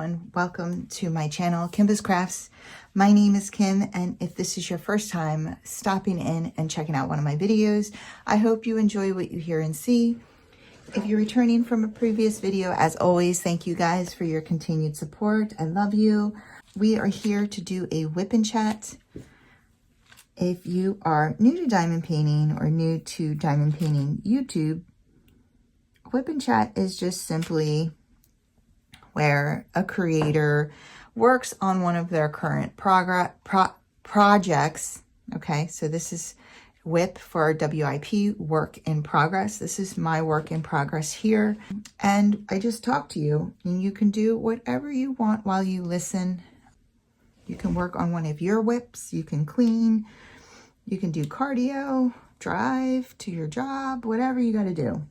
everyone, welcome to my channel, Kimba's Crafts. My name is Kim, and if this is your first time stopping in and checking out one of my videos, I hope you enjoy what you hear and see. If you're returning from a previous video, as always, thank you guys for your continued support. I love you. We are here to do a whip and chat. If you are new to diamond painting or new to diamond painting YouTube, whip and chat is just simply where a creator works on one of their current projects. Okay, so this is WIP for WIP, work in progress. This is my work in progress here. And I just talk to you, and you can do whatever you want while you listen. You can work on one of your whips, you can clean, you can do cardio, drive to your job, whatever you got to do.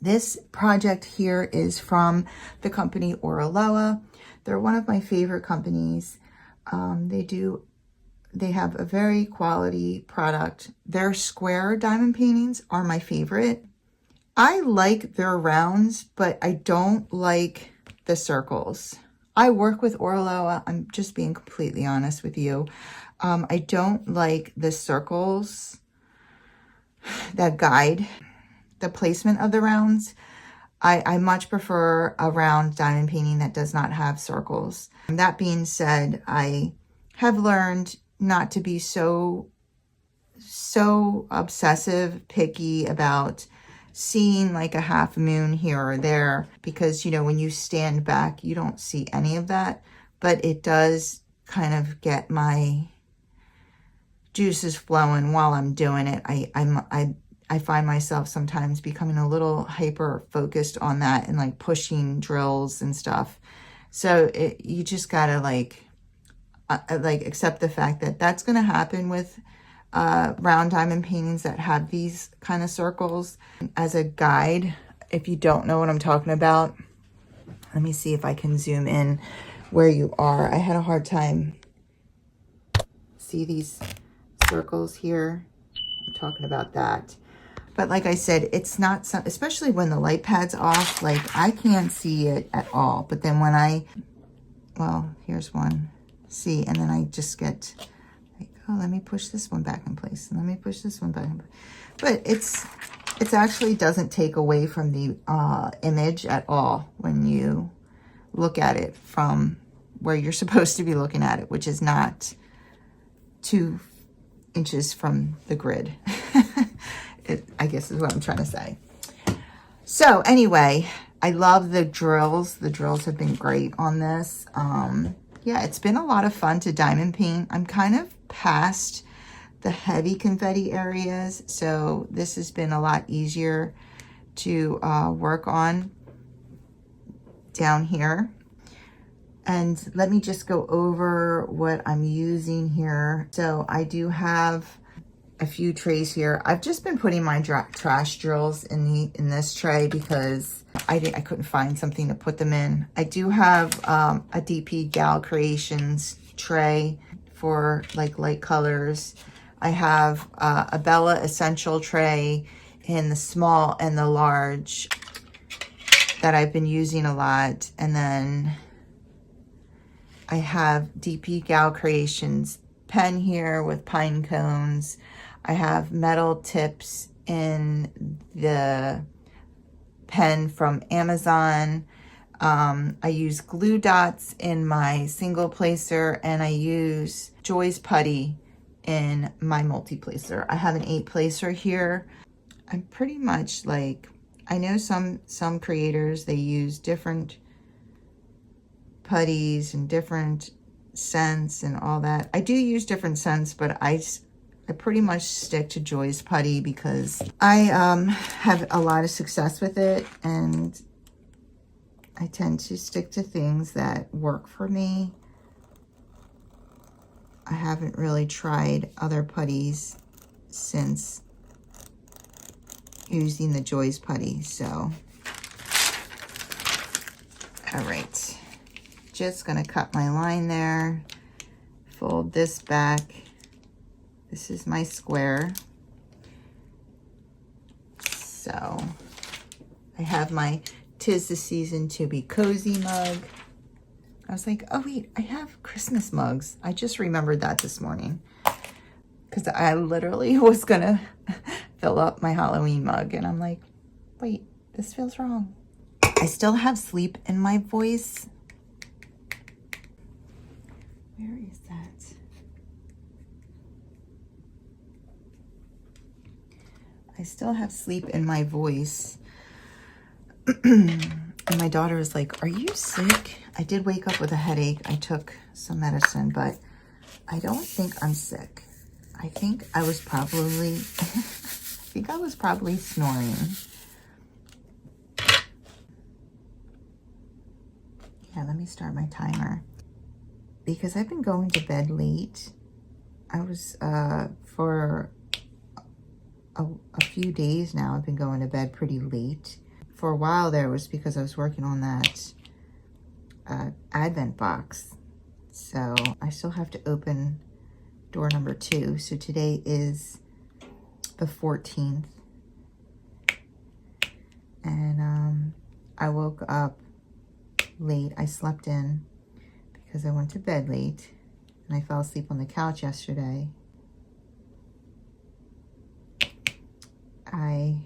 This project here is from the company Oraloa. They're one of my favorite companies. They have a very quality product. Their square diamond paintings are my favorite. I like their rounds, but I don't like the circles. I work with Oraloa. I'm just being completely honest with you. I don't like the circles that guide the placement of the rounds. I much prefer a round diamond painting that does not have circles. And that being said, I have learned not to be so obsessive, picky about seeing like a half moon here or there, because, you know, when you stand back, you don't see any of that, but it does kind of get my juices flowing while I'm doing it. I find myself sometimes becoming a little hyper focused on that and like pushing drills and stuff. So you just gotta like accept the fact that that's gonna happen with round diamond paintings that have these kind of circles. As a guide, if you don't know what I'm talking about, let me see if I can zoom in where you are. I had a hard time. See these circles here? I'm talking about that. But like I said, it's not some, especially when the light pad's off, like I can't see it at all. But then when well, here's one. See, and then I just get like, oh, let me push this one back in place. And let me push this one back in place. But it's actually doesn't take away from the image at all when you look at it from where you're supposed to be looking at it, which is not 2 inches from the grid. I guess is what I'm trying to say. So anyway, I love the drills. The drills have been great on this. Yeah, it's been a lot of fun to diamond paint. I'm kind of past the heavy confetti areas, so this has been a lot easier to work on down here. And let me just go over what I'm using here. So I do have a few trays here. I've just been putting my trash drills in this tray because I couldn't find something to put them in. I do have a DP Gal Creations tray for like light colors. I have a Bella Essential tray in the small and the large that I've been using a lot. And then I have DP Gal Creations pen here with pine cones. I have metal tips in the pen from Amazon. I use glue dots in my single placer, and I use Joy's putty in my multi-placer. I have an 8 placer here. I'm pretty much like, I know some creators, they use different putties and different scents and all that. I do use different scents, but I pretty much stick to Joy's putty because I have a lot of success with it, and I tend to stick to things that work for me. I haven't really tried other putties since using the Joy's putty, so. All right, just gonna cut my line there, fold this back. This is my square. So I have my 'Tis the Season to Be Cozy mug. I was like, oh wait, I have Christmas mugs. I just remembered that this morning because I literally was gonna fill up my Halloween mug and I'm like, wait, this feels wrong. I still have sleep in my voice. Where is that? I still have sleep in my voice. And my daughter was like, are you sick? I did wake up with a headache. I took some medicine, but I don't think I'm sick. I think I was probably, snoring. Yeah, let me start my timer. Because I've been going to bed late. I was, for a few days now, I've been going to bed pretty late. For a while there, it was because I was working on that Advent box. So I still have to open door number 2. So today is the 14th. And I woke up late. I slept in because I went to bed late. And I fell asleep on the couch yesterday. I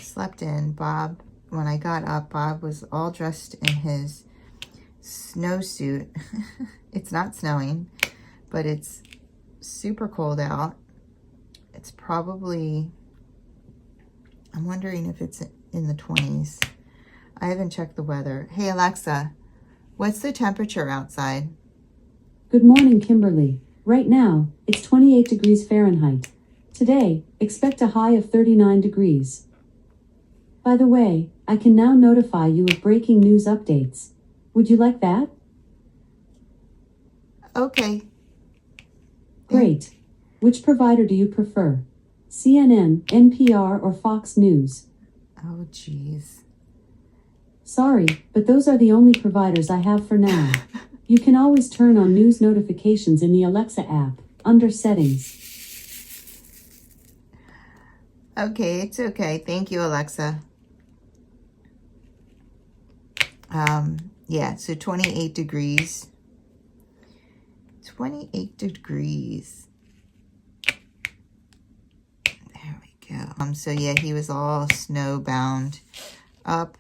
slept in. Bob, when I got up, Bob was all dressed in his snowsuit. It's not snowing, but it's super cold out. It's probably, I'm wondering if it's in the 20s. I haven't checked the weather. Hey Alexa, what's the temperature outside? Good morning, Kimberly. Right now, it's 28 degrees Fahrenheit. Today, expect a high of 39 degrees. By the way, I can now notify you of breaking news updates. Would you like that? Okay. Great. Which provider do you prefer? CNN, NPR, or Fox News? Oh, geez. Sorry, but those are the only providers I have for now. You can always turn on news notifications in the Alexa app, under Settings. Okay, it's okay. Thank you, Alexa. Yeah, so 28 degrees. 28 degrees. There we go. So yeah, he was all snowbound up,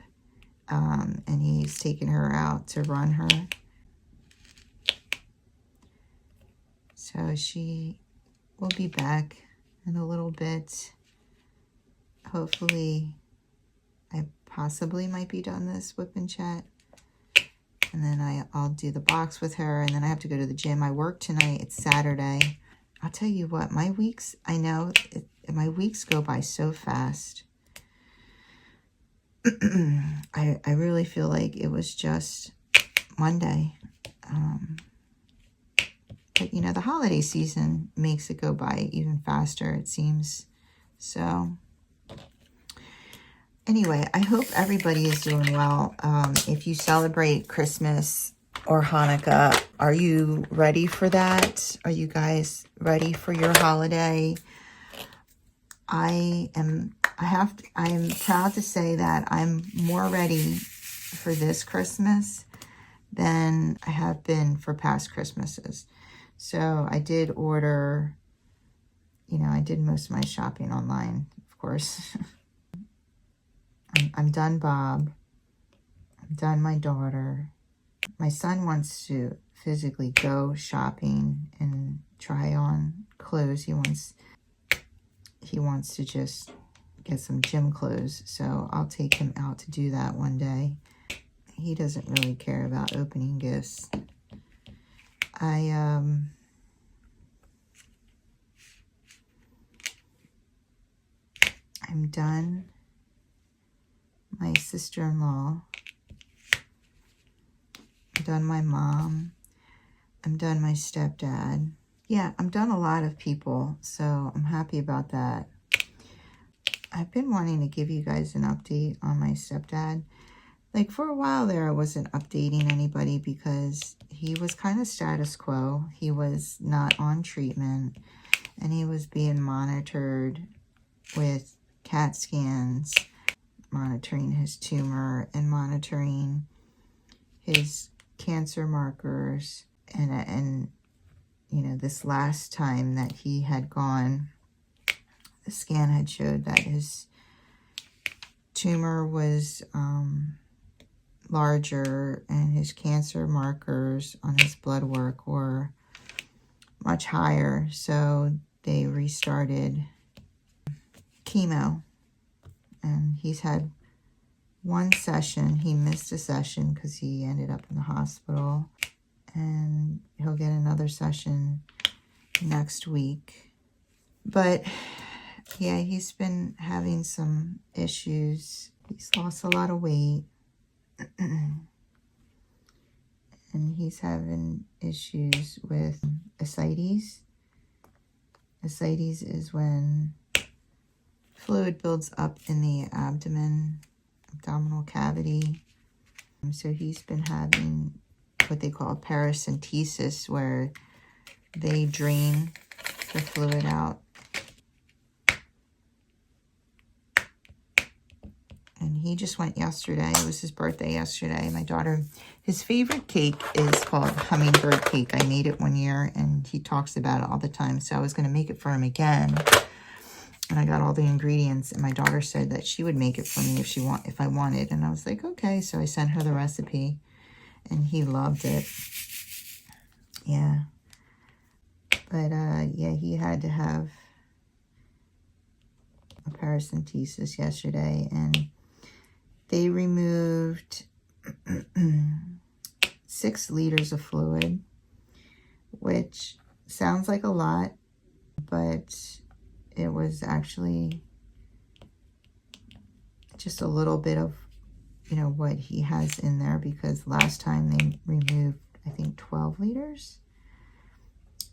and he's taking her out to run her. So she will be back in a little bit. Hopefully, I possibly might be done this Wip and Chat. And then I'll do the box with her, and then I have to go to the gym. I work tonight. It's Saturday. I'll tell you what, my weeks, I know, my weeks go by so fast. I really feel like it was just Monday. But, you know, the holiday season makes it go by even faster, it seems. So anyway, I hope everybody is doing well. If you celebrate Christmas or Hanukkah, are you ready for that? Are you guys ready for your holiday? I am proud to say that I'm more ready for this Christmas than I have been for past Christmases. So I did order, you know, I did most of my shopping online, of course. I'm done Bob. I'm done my daughter. My son wants to physically go shopping and try on clothes. He wants to just get some gym clothes. So I'll take him out to do that one day. He doesn't really care about opening gifts. I'm done my sister-in-law. I'm done my mom. I'm done my stepdad. Yeah, I'm done a lot of people, so I'm happy about that. I've been wanting to give you guys an update on my stepdad. Like, for a while there, I wasn't updating anybody because he was kind of status quo. He was not on treatment, and he was being monitored with CAT scans, monitoring his tumor and monitoring his cancer markers, and you know, this last time that he had gone, the scan had showed that his tumor was larger, and his cancer markers on his blood work were much higher. So they restarted chemo, and he's had one session. He missed a session because he ended up in the hospital, and he'll get another session next week. But yeah, he's been having some issues. He's lost a lot of weight, and he's having issues with ascites. Ascites is when fluid builds up in the abdominal cavity. So he's been having what they call paracentesis, where they drain the fluid out. And he just went yesterday. It was his birthday yesterday. My daughter, his favorite cake is called hummingbird cake. I made it one year, and he talks about it all the time. So I was going to make it for him again. And I got all the ingredients, and my daughter said that she would make it for me if I wanted. And I was like, okay. So I sent her the recipe, and he loved it. Yeah. But yeah, he had to have a paracentesis yesterday, and they removed 6 liters of fluid, which sounds like a lot, but it was actually just a little bit of, you know, what he has in there, because last time they removed, I think, 12 liters,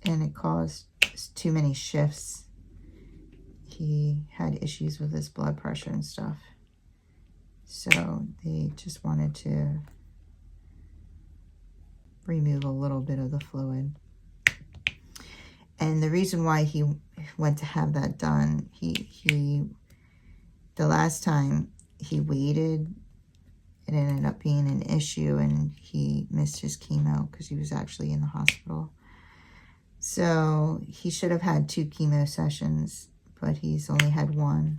and it caused too many shifts. He had issues with his blood pressure and stuff. So they just wanted to remove a little bit of the fluid. And the reason why he went to have that done, the last time he waited, it ended up being an issue, and he missed his chemo because he was actually in the hospital. So he should have had 2 chemo sessions, but he's only had 1.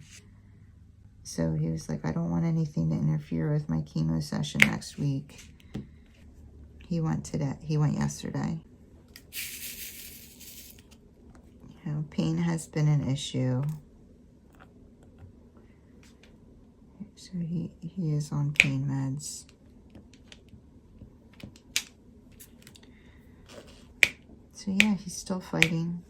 So he was like, I don't want anything to interfere with my chemo session next week. He went yesterday. You know, pain has been an issue. So he is on pain meds. So yeah, he's still fighting.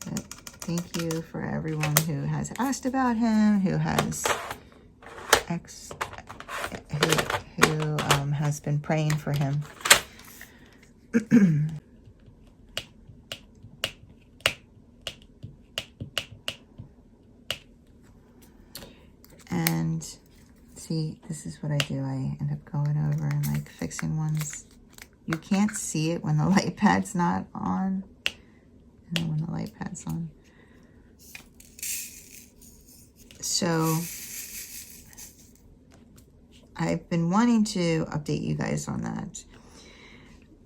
But thank you for everyone who has asked about him, who has has been praying for him. And see, this is what I do. I end up going over and like fixing ones. You can't see it when the light pad's not on, and then when the light pad's on. So I've been wanting to update you guys on that.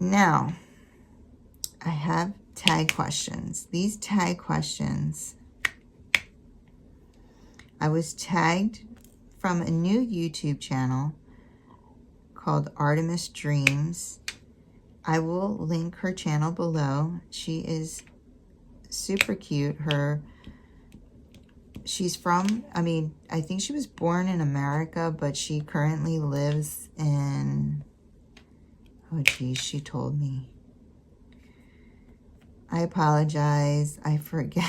Now, I have tag questions. These tag questions, I was tagged from a new YouTube channel called Artemis Dreams. I will link her channel below. She is super cute. She's from, I think she was born in America, but she currently lives in, oh geez, she told me. I apologize, I forget.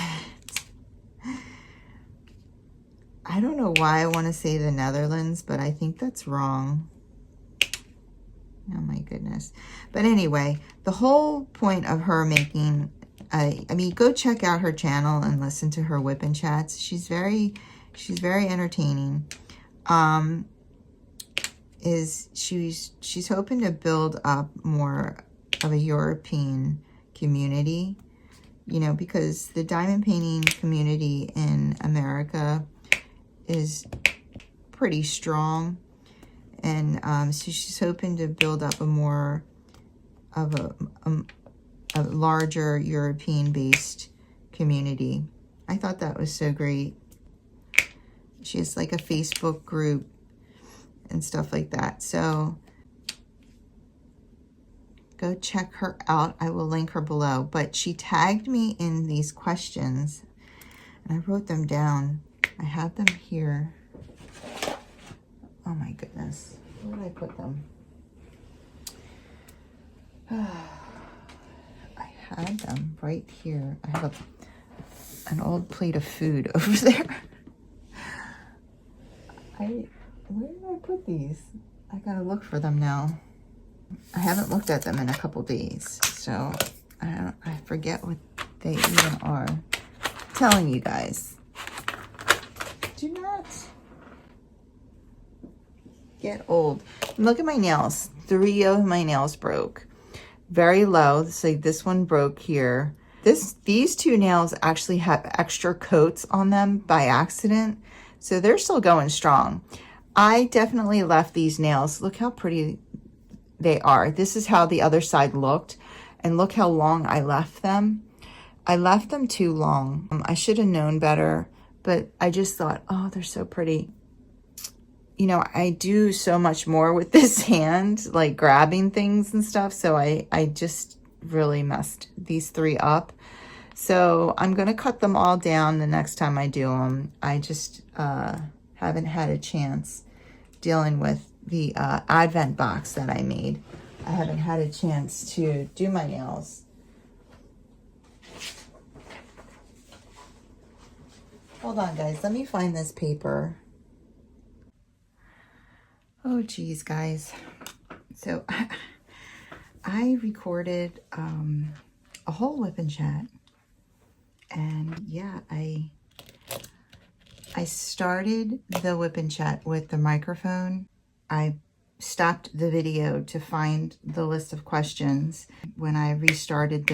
I don't know why I want to say the Netherlands, but I think that's wrong. Oh my goodness. But anyway, the whole point of her making, go check out her channel and listen to her Wip and Chats. She's very entertaining. She's hoping to build up more of a European community, you know, because the diamond painting community in America is pretty strong. And so she's hoping to build up a more of a larger European-based community. I thought that was so great. She has like a Facebook group and stuff like that. So go check her out. I will link her below. But she tagged me in these questions, and I wrote them down. I have them here. Oh my goodness. Where did I put them? I had them right here. I have an old plate of food over there. Where did I put these? I gotta look for them now. I haven't looked at them in a couple days, so I forget what they even are. I'm telling you guys, do not get old. Look at my nails. 3 of my nails broke. Very low. So this one broke here. These 2 nails actually have extra coats on them by accident, so they're still going strong. I definitely left these nails. Look how pretty they are. This is how the other side looked, and look how long I left them. I left them too long. I should have known better, but I just thought, oh, they're so pretty. You know, I do so much more with this hand, like grabbing things and stuff, so I just really messed these 3 up. So I'm going to cut them all down the next time I do them. I just haven't had a chance dealing with the advent box that I made. I haven't had a chance to do my nails. Hold on, guys. Let me find this paper. Oh, geez, guys. So I recorded a whole Wip and Chat. And yeah, I started the Wip and Chat with the microphone. I stopped the video to find the list of questions. When I restarted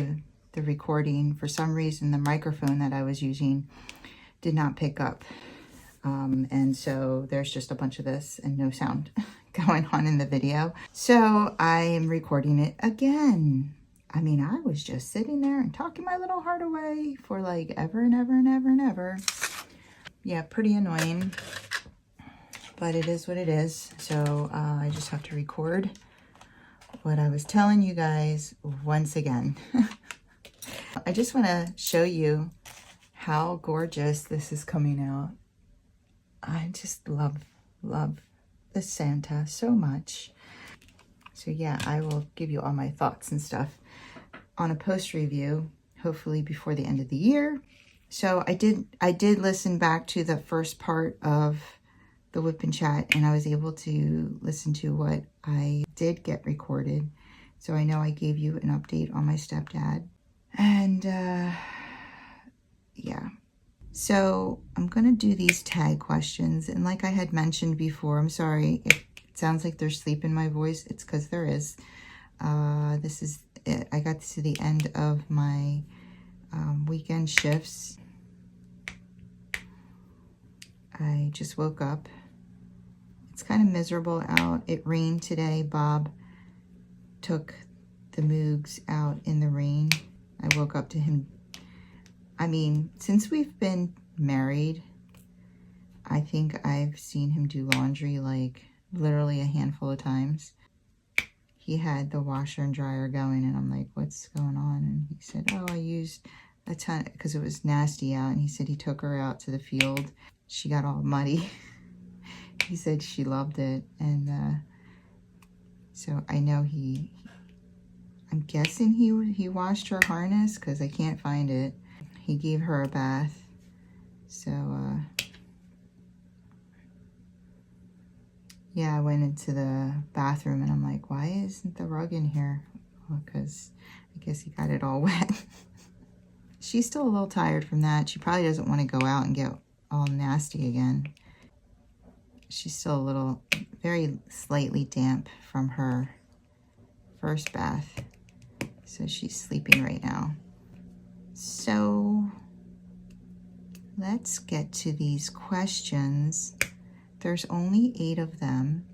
the recording, for some reason, the microphone that I was using did not pick up. And so there's just a bunch of this and no sound going on in the video. So I am recording it again. I mean, I was just sitting there and talking my little heart away for like ever and ever and ever and ever. Yeah, pretty annoying, but it is what it is. So I just have to record what I was telling you guys once again. I just want to show you how gorgeous this is coming out. I just love the Santa so much. So yeah, I will give you all my thoughts and stuff on a post review, hopefully before the end of the year. So I did listen back to the first part of the Wip and Chat, and I was able to listen to what I did get recorded. So I know I gave you an update on my stepdad. And yeah. So I'm going to do these tag questions. And like I had mentioned before, I'm sorry, it sounds like there's sleep in my voice. It's because there is. This is it. I got to the end of my weekend shifts. I just woke up. It's kind of miserable out. It rained today. Bob took the Moogs out in the rain. I woke up to him. I mean, since we've been married, I think I've seen him do laundry like literally a handful of times. He had the washer and dryer going, and I'm like, what's going on? And he said, oh, I used a ton, because it was nasty out. And he said he took her out to the field. She got all muddy. He said she loved it. And so I know I'm guessing he washed her harness, because I can't find it. He gave her a bath. So, yeah, I went into the bathroom and I'm like, why isn't the rug in here? Well, because I guess he got it all wet. She's still a little tired from that. She probably doesn't want to go out and get all nasty again. She's still a little, very slightly damp from her first bath. So she's sleeping right now. So let's get to these questions. There's only 8 of them.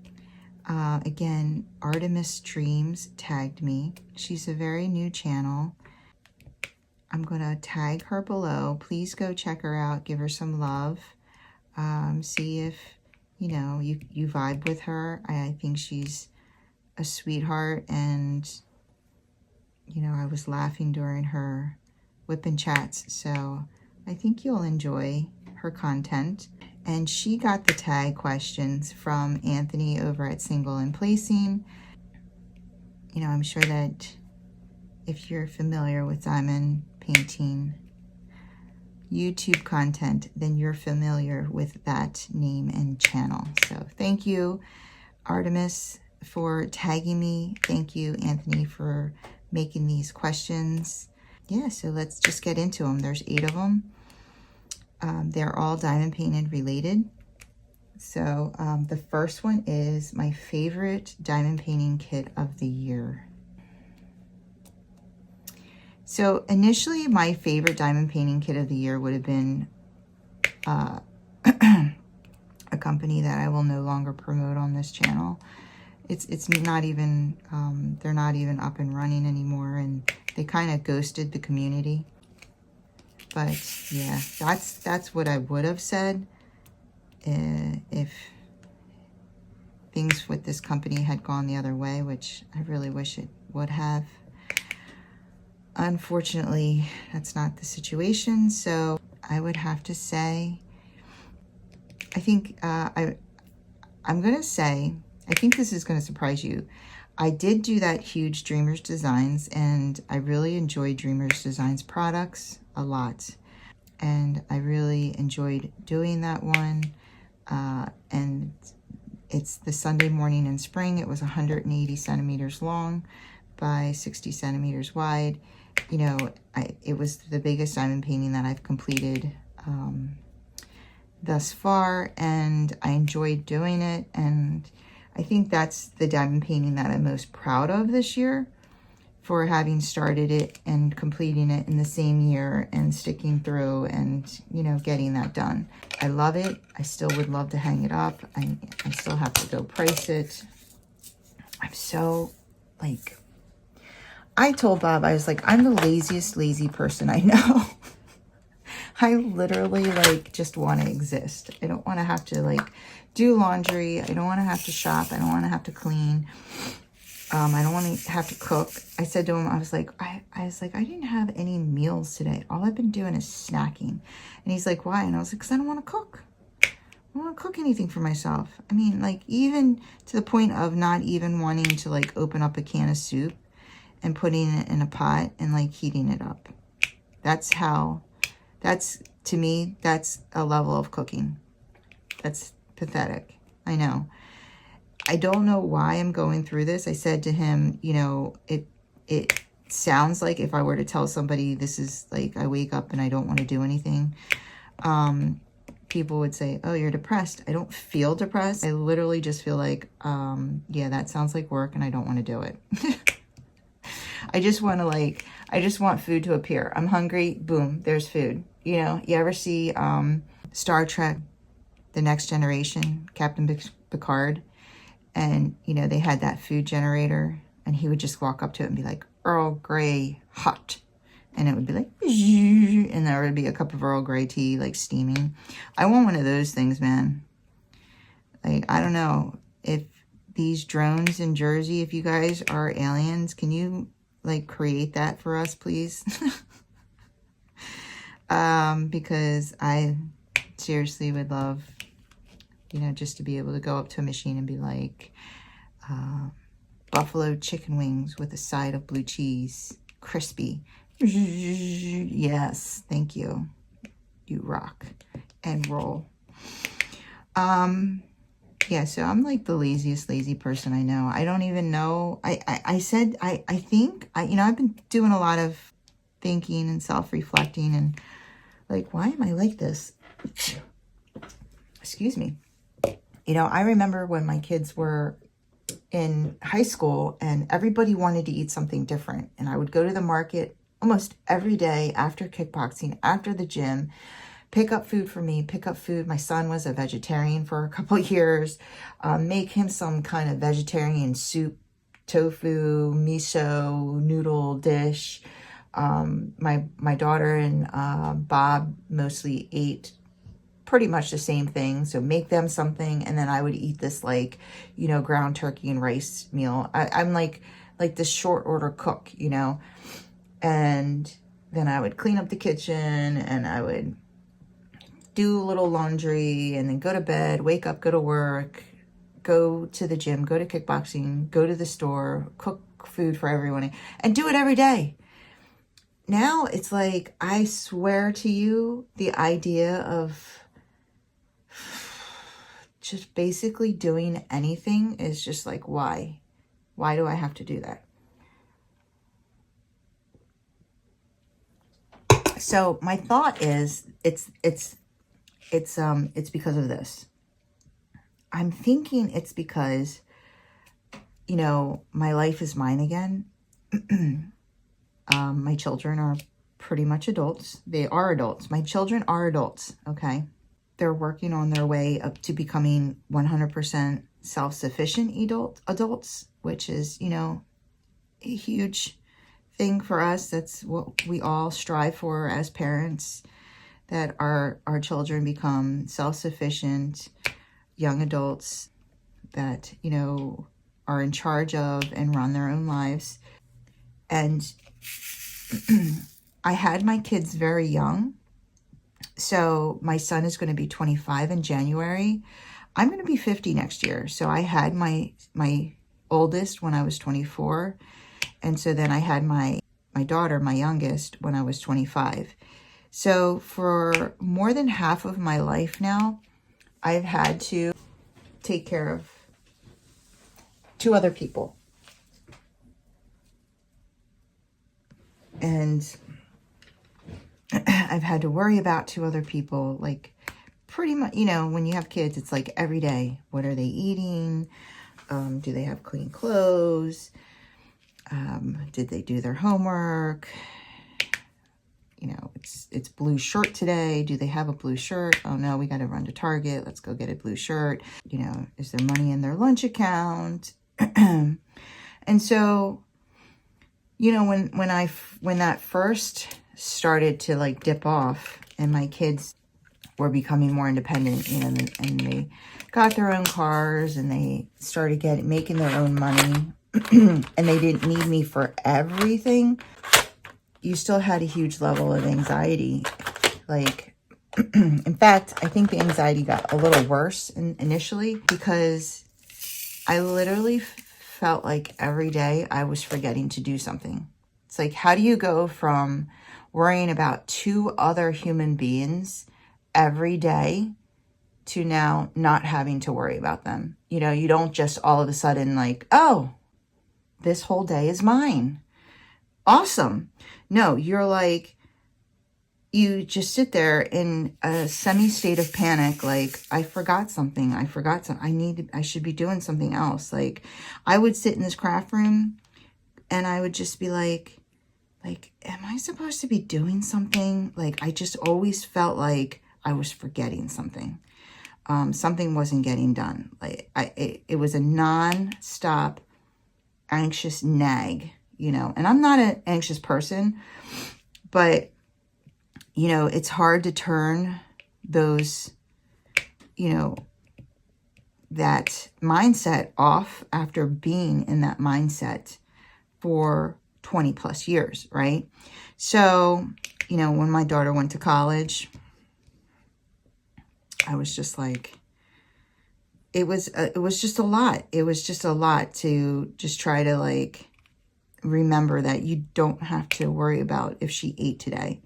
Again, Artemis Dreams tagged me. She's a very new channel. I'm gonna tag her below. Please go check her out, give her some love. See if, you know, you vibe with her. I think she's a sweetheart, and, you know, I was laughing during her Wip and Chats, so I think you'll enjoy her content. And she got the tag questions from Anthony over at Single and Placing. You know, I'm sure that if you're familiar with diamond painting YouTube content, then you're familiar with that name and channel. So thank you, Artemis, for tagging me. Thank you, Anthony, for making these questions. Yeah, so let's just get into them. There's 8 of them. They're all diamond painted related. So the first one is my favorite diamond painting kit of the year. So initially, my favorite diamond painting kit of the year would have been a company that I will no longer promote on this channel. It's not even, they're not even up and running anymore, and they kind of ghosted the community. But yeah, that's what I would have said if things with this company had gone the other way, which I really wish it would have. Unfortunately, that's not the situation. So I would have to say, I think I'm going to say, I think this is going to surprise you. I did do that huge Dreamers Designs, and I really enjoyed Dreamers Designs products a lot. And I really enjoyed doing that one. And it's the Sunday morning in spring. It was 180 centimeters long by 60 centimeters wide. You know, it was the biggest diamond painting that I've completed thus far, and I enjoyed doing it. And I think that's the diamond painting that I'm most proud of this year, for having started it and completing it in the same year and sticking through and, you know, getting that done. I love it. I still would love to hang it up. I still have to go price it. I'm so, like, I told Bob, I was like, I'm the laziest lazy person I know. I literally, like, just want to exist. I don't want to have to, like, do laundry. I don't want to have to shop. I don't want to have to clean. I don't want to have to cook. I said to him, I was like, I didn't have any meals today. All I've been doing is snacking. And he's like, why? And I was like, because I don't want to cook. I don't want to cook anything for myself. I mean, like, even to the point of not even wanting to, like, open up a can of soup and putting it in a pot and, like, heating it up. To me, that's a level of cooking. That's pathetic. I know. I don't know why I'm going through this. I said to him, you know, it sounds like if I were to tell somebody this is like I wake up and I don't want to do anything, people would say, oh, you're depressed. I don't feel depressed. I literally just feel like, yeah, that sounds like work and I don't want to do it. I just want food to appear. I'm hungry. Boom, there's food. You know, you ever see Star Trek, The Next Generation, Captain Picard? And, you know, they had that food generator, and he would just walk up to it and be like, Earl Grey hot. And it would be like, and there would be a cup of Earl Grey tea, like, steaming. I want one of those things, man. Like, I don't know if these drones in Jersey, if you guys are aliens, can you, like, create that for us, please? Because I seriously would love, you know, just to be able to go up to a machine and be like, buffalo chicken wings with a side of blue cheese, crispy. Yes, thank you. You rock and roll. Yeah, so I'm like the laziest lazy person I know. I don't even know. I think, you know, I've been doing a lot of thinking and self-reflecting and like, why am I like this? Excuse me. You know, I remember when my kids were in high school and everybody wanted to eat something different. And I would go to the market almost every day after kickboxing, after the gym, pick up food for me, pick up food. My son was a vegetarian for a couple of years. Make him some kind of vegetarian soup, tofu, miso, noodle dish. My daughter and Bob mostly ate pretty much the same thing. So make them something, and then I would eat this like, ground turkey and rice meal. I'm like this short order cook, and then I would clean up the kitchen, and I would do a little laundry, and then go to bed, wake up, go to work, go to the gym, go to kickboxing, go to the store, cook food for everyone, and do it every day. Now it's like, I swear to you, the idea of just basically doing anything is just like, why? Why do I have to do that? So my thought is, it's because of this. I'm thinking it's because, my life is mine again. My children are pretty much adults. They are adults. My children are adults, okay? They're working on their way up to becoming 100% self-sufficient adults, which is, a huge thing for us. That's what we all strive for as parents, that our children become self-sufficient young adults that, are in charge of and run their own lives. And I had my kids very young. So my son is going to be 25 in January. I'm going to be 50 next year. So I had my oldest when I was 24. And so then I had my daughter, my youngest, when I was 25. So for more than half of my life now, I've had to take care of 2 other people. And I've had to worry about 2 other people, like pretty much, when you have kids, it's like every day. What are they eating? Do they have clean clothes? Did they do their homework? It's blue shirt today. Do they have a blue shirt? Oh no, we got to run to Target. Let's go get a blue shirt. Is there money in their lunch account? And so, when that first started to like dip off, and my kids were becoming more independent, and they got their own cars, and they started making their own money, and they didn't need me for everything, you still had a huge level of anxiety. Like, in fact, I think the anxiety got a little worse initially, because I literally felt like every day I was forgetting to do something. It's like, how do you go from worrying about 2 other human beings every day to now not having to worry about them? You don't just all of a sudden like, oh, this whole day is mine. Awesome. No, you're like, you just sit there in a semi-state of panic, like, I forgot something. I should be doing something else. Like, I would sit in this craft room, and I would just be like, am I supposed to be doing something? Like, I just always felt like I was forgetting something. Something wasn't getting done. Like, it was a non-stop anxious nag, and I'm not an anxious person, but it's hard to turn those, that mindset off after being in that mindset for 20 plus years, right? So, when my daughter went to college, I was just like, it was just a lot. It was just a lot to just try to like remember that you don't have to worry about if she ate today.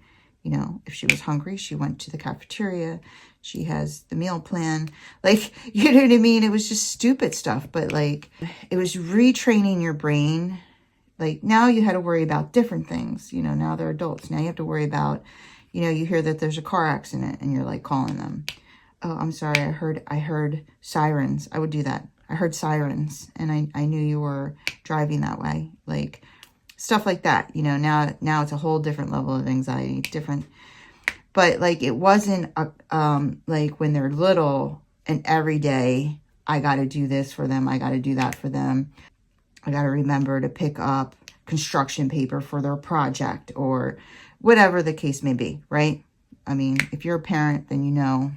If she was hungry, she went to the cafeteria. She has the meal plan. Like, you know what I mean? It was just stupid stuff, but like, it was retraining your brain. Like, now you had to worry about different things. Now they're adults. Now you have to worry about, you hear that there's a car accident, and you're like calling them. Oh, I'm sorry. I heard sirens. I would do that. I heard sirens, and I knew you were driving that way. Like, stuff like that. Now it's a whole different level of anxiety, different. But like, it wasn't like when they're little and every day I got to do this for them, I got to do that for them, I got to remember to pick up construction paper for their project or whatever the case may be, right? I mean, if you're a parent, then you know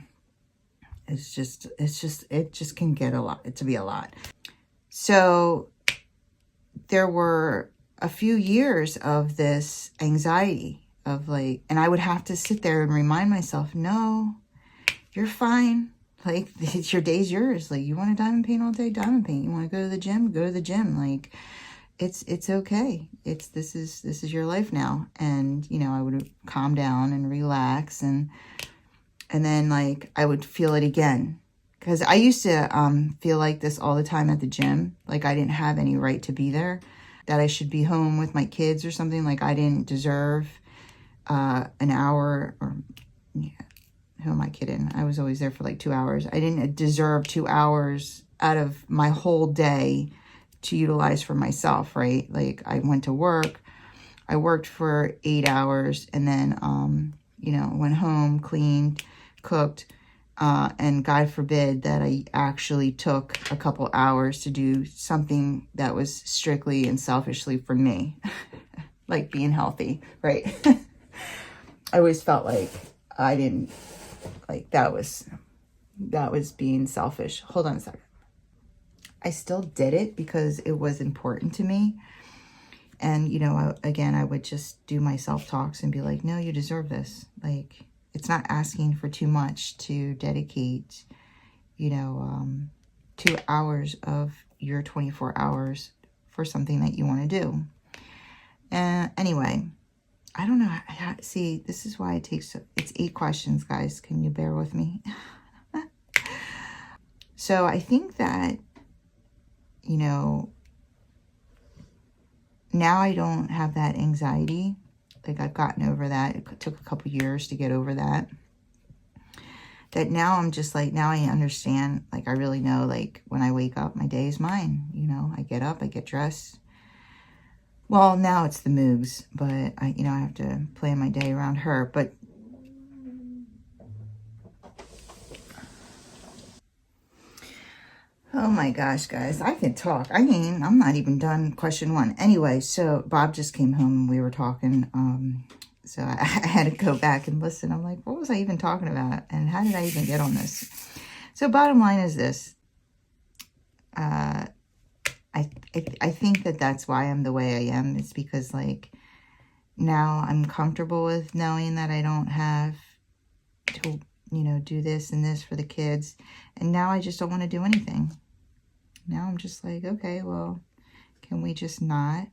it just can get to be a lot. So there were a few years of this anxiety of like, and I would have to sit there and remind myself, no, you're fine. Like, it's your day's yours. Like, you want to diamond paint all day, diamond paint. You want to go to the gym, go to the gym. Like, it's okay. This is your life now. And, you know, I would calm down and relax, and then like I would feel it again. Because I used to feel like this all the time at the gym. Like I didn't have any right to be there. That I should be home with my kids or something. Like I didn't deserve an hour or, yeah, who am I kidding? I was always there for like 2 hours. I didn't deserve 2 hours out of my whole day to utilize for myself, right? Like I went to work. I worked for 8 hours and then, you know, went home, cleaned, cooked, and God forbid that I actually took a couple hours to do something that was strictly and selfishly for me, like being healthy, right? I always felt like I didn't, like that was being selfish. Hold on a second. I still did it because it was important to me. And, you know, again, I would just do my self-talks and be like, no, you deserve this. Like, it's not asking for too much to dedicate, you know, 2 hours of your 24 hours for something that you want to do. And anyway, I don't know. See, this is why it's 8 questions, guys. Can you bear with me? So I think that, you know, now I don't have that anxiety. Like I've gotten over that. It took a couple years to get over that. That now I'm just like, now I understand, like I really know, like when I wake up, my day is mine. You know, I get up, I get dressed. Well, now it's the Moogs, but I have to plan my day around her. But oh my gosh, guys, I can talk. I mean, I'm not even done question 1. Anyway, so Bob just came home and we were talking. So I had to go back and listen. I'm like, what was I even talking about? And how did I even get on this? So bottom line is this. I think that that's why I'm the way I am. It's because like now I'm comfortable with knowing that I don't have to, you know, do this and this for the kids. And now I just don't want to do anything. Now I'm just like, okay, well, can we just not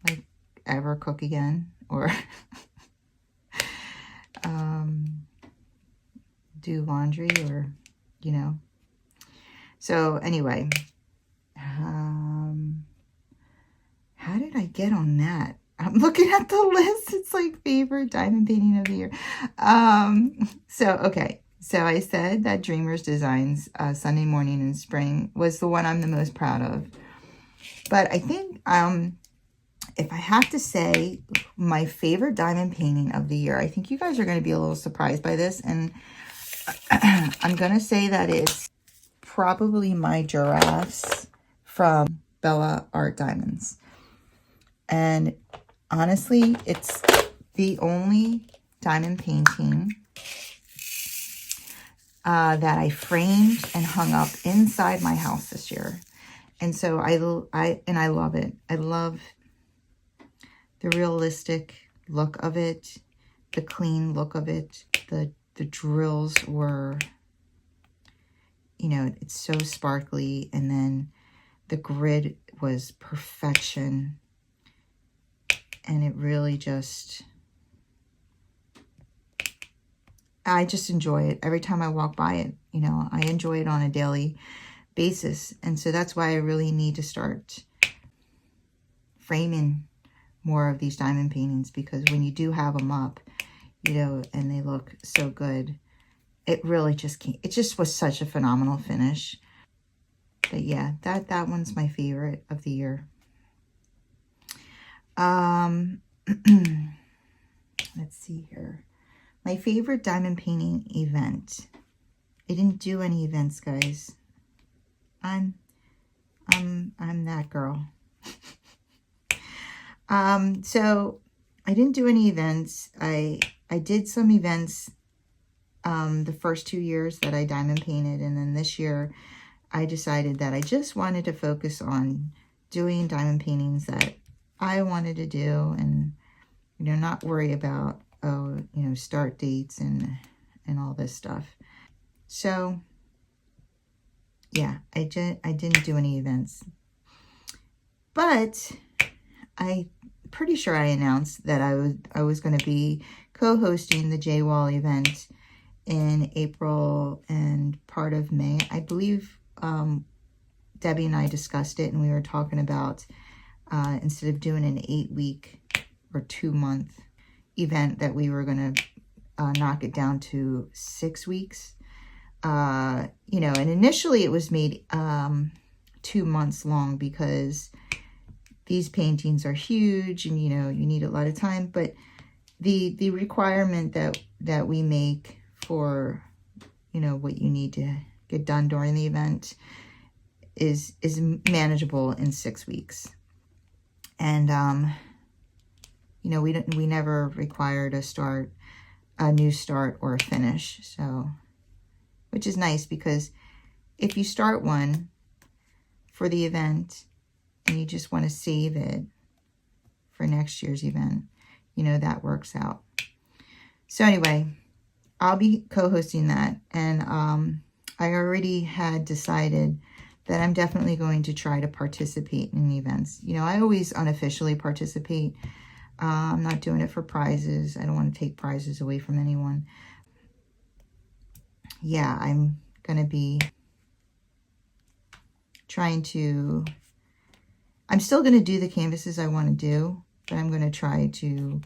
like ever cook again or do laundry or, you know. So anyway, how did I get on that? I'm looking at the list. It's like favorite diamond painting of the year. Okay. So I said that Dreamers Designs Sunday Morning in Spring was the one I'm the most proud of. But I think if I have to say my favorite diamond painting of the year, I think you guys are going to be a little surprised by this. And I'm going to say that it's probably my giraffes from Bella Art Diamonds. And honestly, it's the only diamond painting that I framed and hung up inside my house this year. And so I love it. I love the realistic look of it, the clean look of it. The drills were, you know, it's so sparkly, and then the grid was perfection. And it really just, I just enjoy it. Every time I walk by it, you know, I enjoy it on a daily basis. And so that's why I really need to start framing more of these diamond paintings, because when you do have them up, you know, and they look so good, it really just can't, it just was such a phenomenal finish. But yeah, that one's my favorite of the year. Let's see here. My favorite diamond painting event. I didn't do any events, guys. I'm that girl. So I didn't do any events. I did some events the first 2 years that I diamond painted, and then this year I decided that I just wanted to focus on doing diamond paintings that I wanted to do, and not worry about start dates and all this stuff. So yeah, I didn't do any events, but I'm pretty sure I announced that I was going to be co-hosting the J-Wall event in April and part of May. I believe Debbie and I discussed it, and we were talking about instead of doing an 8-week or 2-month event, that we were going to knock it down to 6 weeks. And initially it was made 2 months long because these paintings are huge and, you need a lot of time. But the requirement that we make for, what you need to get done during the event is manageable in 6 weeks. And, we never required a new start or a finish. So, which is nice, because if you start one for the event and you just want to save it for next year's event, that works out. So anyway, I'll be co-hosting that, and I already had decided that I'm definitely going to try to participate in events. I always unofficially participate. I'm not doing it for prizes. I don't want to take prizes away from anyone. Yeah, I'm going to be I'm still going to do the canvases I want to do, but I'm going to try to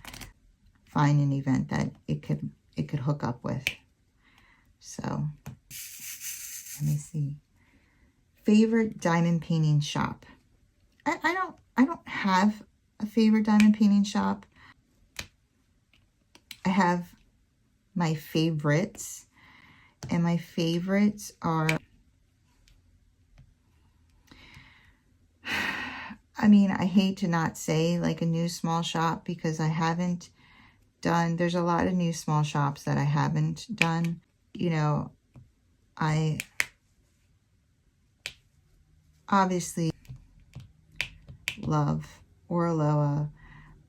find an event that it could hook up with. So, let me see. Favorite diamond painting shop. I don't have a favorite diamond painting shop. I have my favorites, and my favorites are, I hate to not say like a new small shop, because I haven't done, there's a lot of new small shops that I haven't done. I obviously love Orloa,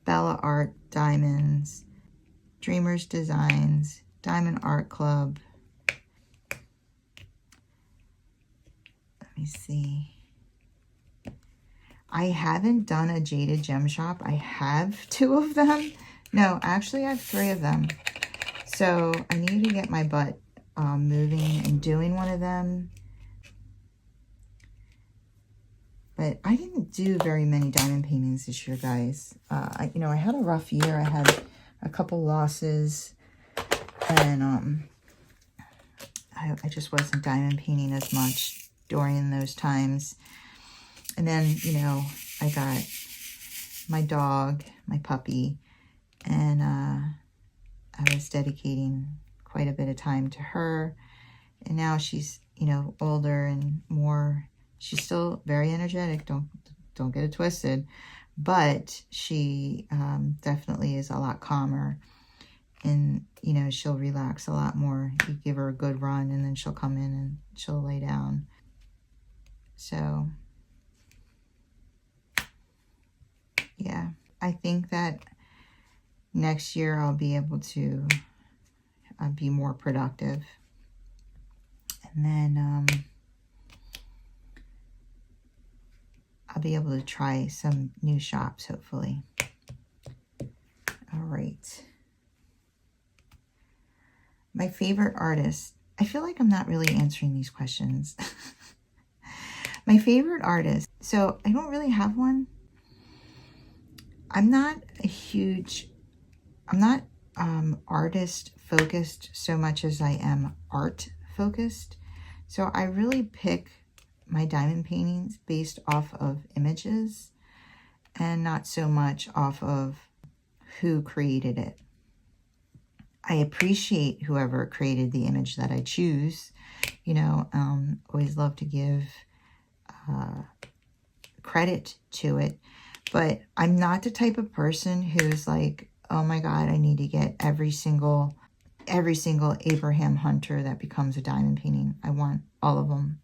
Bella Art Diamonds, Dreamers Designs, Diamond Art Club. Let me see. I haven't done a Jaded Gem Shop. I have 2 of them. No, actually I have 3 of them. So I need to get my butt moving and doing one of them. But I didn't do very many diamond paintings this year, guys. I had a rough year. I had a couple losses, and I just wasn't diamond painting as much during those times. And then, I got my dog, my puppy, and I was dedicating quite a bit of time to her. And now she's, older and more. She's still very energetic. Don't get it twisted, but she definitely is a lot calmer, and she'll relax a lot more. You give her a good run, and then she'll come in and she'll lay down. So yeah, I think that next year I'll be able to be more productive, and then I'll be able to try some new shops, hopefully. All right. My favorite artist. I feel like I'm not really answering these questions. My favorite artist. So I don't really have one. I'm not artist focused so much as I am art focused. So I really pick my diamond paintings based off of images and not so much off of who created it. I appreciate whoever created the image that I choose. You know, always love to give credit to it. But I'm not the type of person who's like, oh my God, I need to get every single Abraham Hunter that becomes a diamond painting. I want all of them.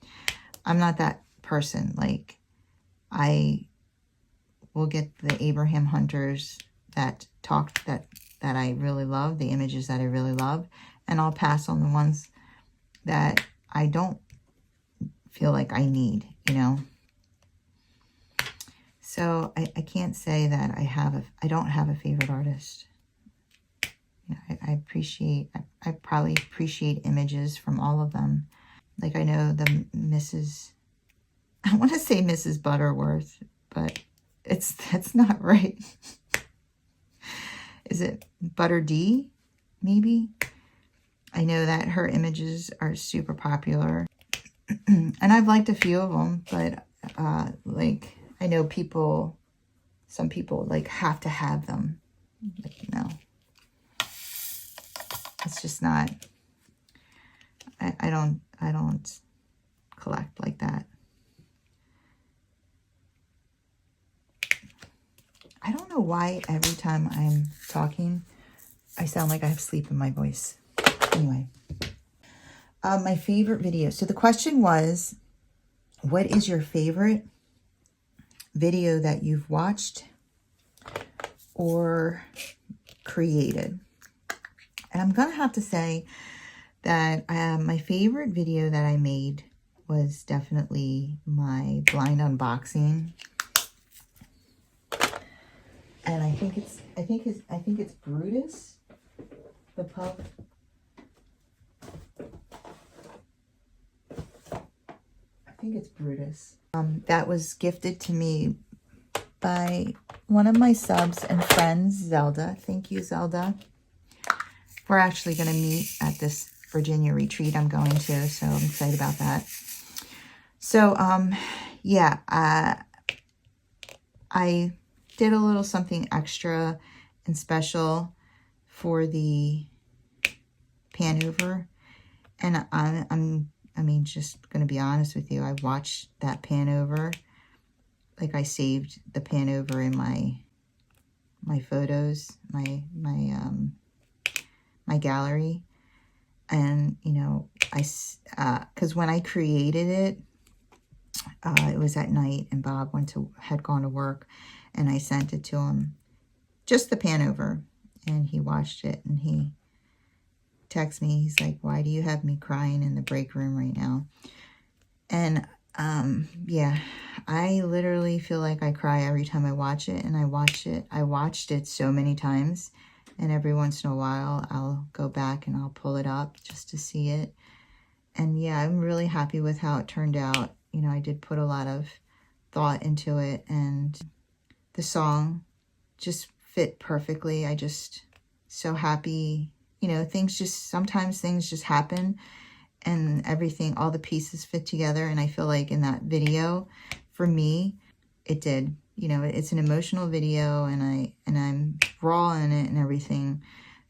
I'm not that person. Like, I will get the Abraham Hunters that I really love, the images that I really love, and I'll pass on the ones that I don't feel like I need, you know. So I can't say that I don't have a favorite artist. You know, I probably appreciate images from all of them. Like, I know the I want to say Mrs. Butterworth, but that's not right. Is it Butter D, maybe? I know that her images are super popular. And I've liked a few of them, but like, I know some people like have to have them. Like, you know, it's just not, I don't collect like that. I don't know why every time I'm talking, I sound like I have sleep in my voice. Anyway, my favorite video. So the question was, what is your favorite video that you've watched or created? And I'm going to have to say that my favorite video that I made was definitely my blind unboxing. And I think it's Brutus, the pup. I think it's Brutus. That was gifted to me by one of my subs and friends, Zelda. Thank you, Zelda. We're actually going to meet at this Virginia retreat I'm going to, so I'm excited about that. So, yeah, I did a little something extra and special for the pan over, and I mean, just gonna be honest with you, I watched that pan over. Like, I saved the pan over in my photos, my gallery, and you know, because when I created it was at night, and Bob had gone to work, and I sent it to him, just the pan over, and he watched it, and he texted me. He's like, "Why do you have me crying in the break room right now?" And yeah, I literally feel like I cry every time I watch it, and I watched it so many times, and every once in a while I'll go back and I'll pull it up just to see it. And yeah, I'm really happy with how it turned out. You know, I did put a lot of thought into it, and the song just fit perfectly. I just so happy. You know, sometimes things just happen, and everything, all the pieces fit together. And I feel like in that video, for me, it did. You know, it's an emotional video, and I'm raw in it and everything,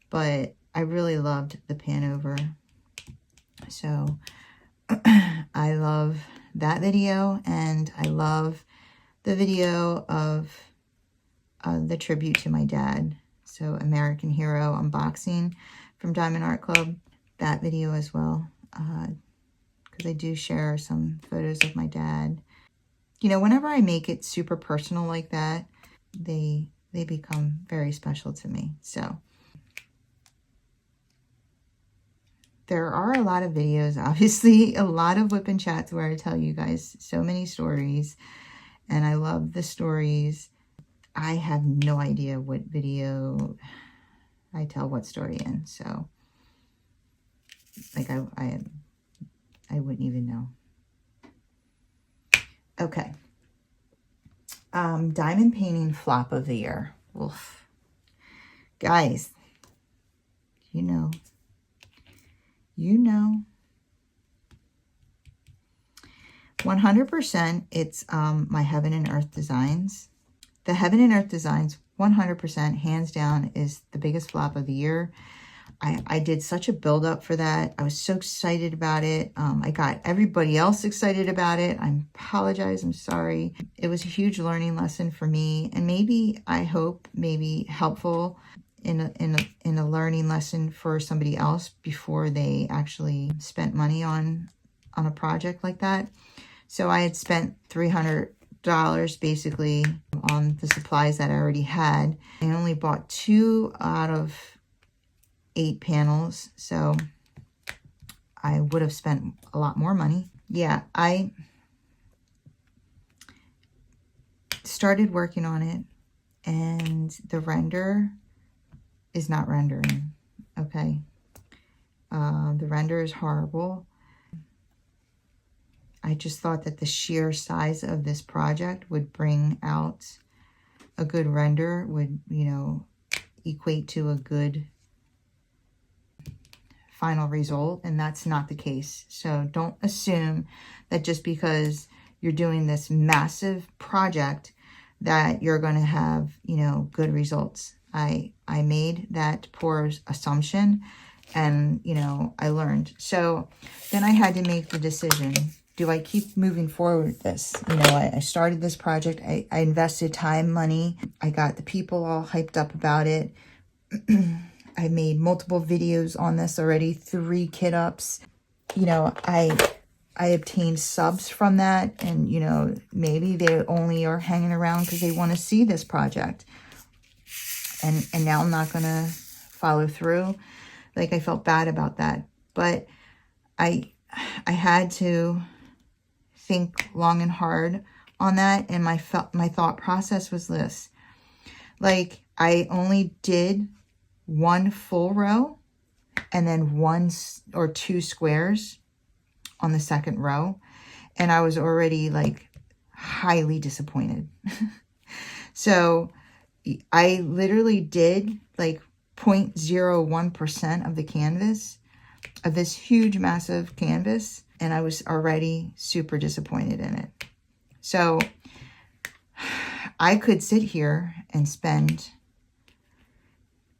but I really loved the pan over. So I love that video, and I love the video of the tribute to my dad. So American Hero unboxing from Diamond Art Club, that video as well, because I do share some photos of my dad. You know, whenever I make it super personal like that, they become very special to me. So there are a lot of videos, obviously, a lot of Wip and Chats where I tell you guys so many stories, and I love the stories. I have no idea what video I tell what story in, so like I wouldn't even know. Okay. Diamond painting flop of the year. Oof. Guys, you know. 100% it's my Heaven and Earth designs. The Heaven and Earth designs, 100%, hands down, is the biggest flop of the year. I did such a build up for that. I was so excited about it. I got everybody else excited about it. I apologize. I'm sorry. It was a huge learning lesson for me, and maybe, I hope, maybe helpful in a learning lesson for somebody else before they actually spent money on a project like that. So I had spent $300 basically on the supplies that I already had. I only bought 2 out of 8 panels, so I would have spent a lot more money. Yeah, I started working on it, and the render is not rendering, okay? The render is horrible. I just thought that the sheer size of this project would bring out a good render, would, you know, equate to a good final result, and that's not the case. So don't assume that just because you're doing this massive project that you're going to have, you know, good results. I made that poor assumption, and, you know, I learned. So then I had to make the decision. Do I keep moving forward with this? You know, I started this project. I invested time, money. I got the people all hyped up about it. I made multiple videos on this already, 3 kit ups. You know, I obtained subs from that, and, you know, maybe they only are hanging around because they want to see this project. And now I'm not going to follow through. Like, I felt bad about that. But I had to think long and hard on that, and my thought process was this. Like, I only did 1 full row and then 1 or 2 squares on the second row, and I was already like highly disappointed. So I literally did like 0.01% of the canvas of this huge massive canvas, and I was already super disappointed in it. So I could sit here and spend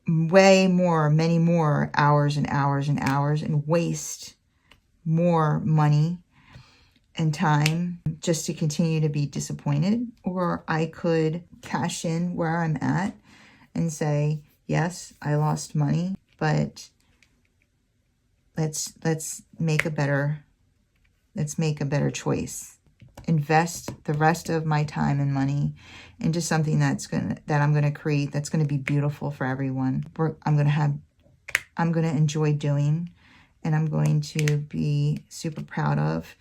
way more, many more hours and hours and hours, and waste more money and time just to continue to be disappointed. Or I could cash in where I'm at and say, yes, I lost money, but let's make a better choice. Invest the rest of my time and money into something that I'm gonna create, that's gonna be beautiful for everyone. I'm gonna enjoy doing, and I'm going to be super proud of.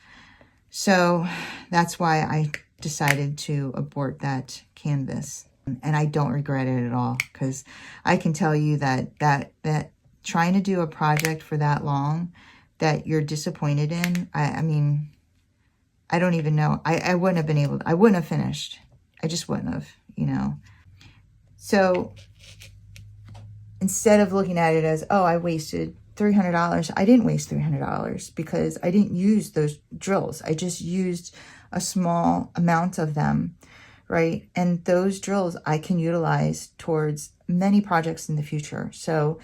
So that's why I decided to abort that canvas, and I don't regret it at all, because I can tell you that trying to do a project for that long that you're disappointed in, I mean, I don't even know. I wouldn't have been able to, I wouldn't have finished. I just wouldn't have, you know. So instead of looking at it as, oh, I wasted $300, I didn't waste $300 because I didn't use those drills. I just used a small amount of them, right? And those drills I can utilize towards many projects in the future. So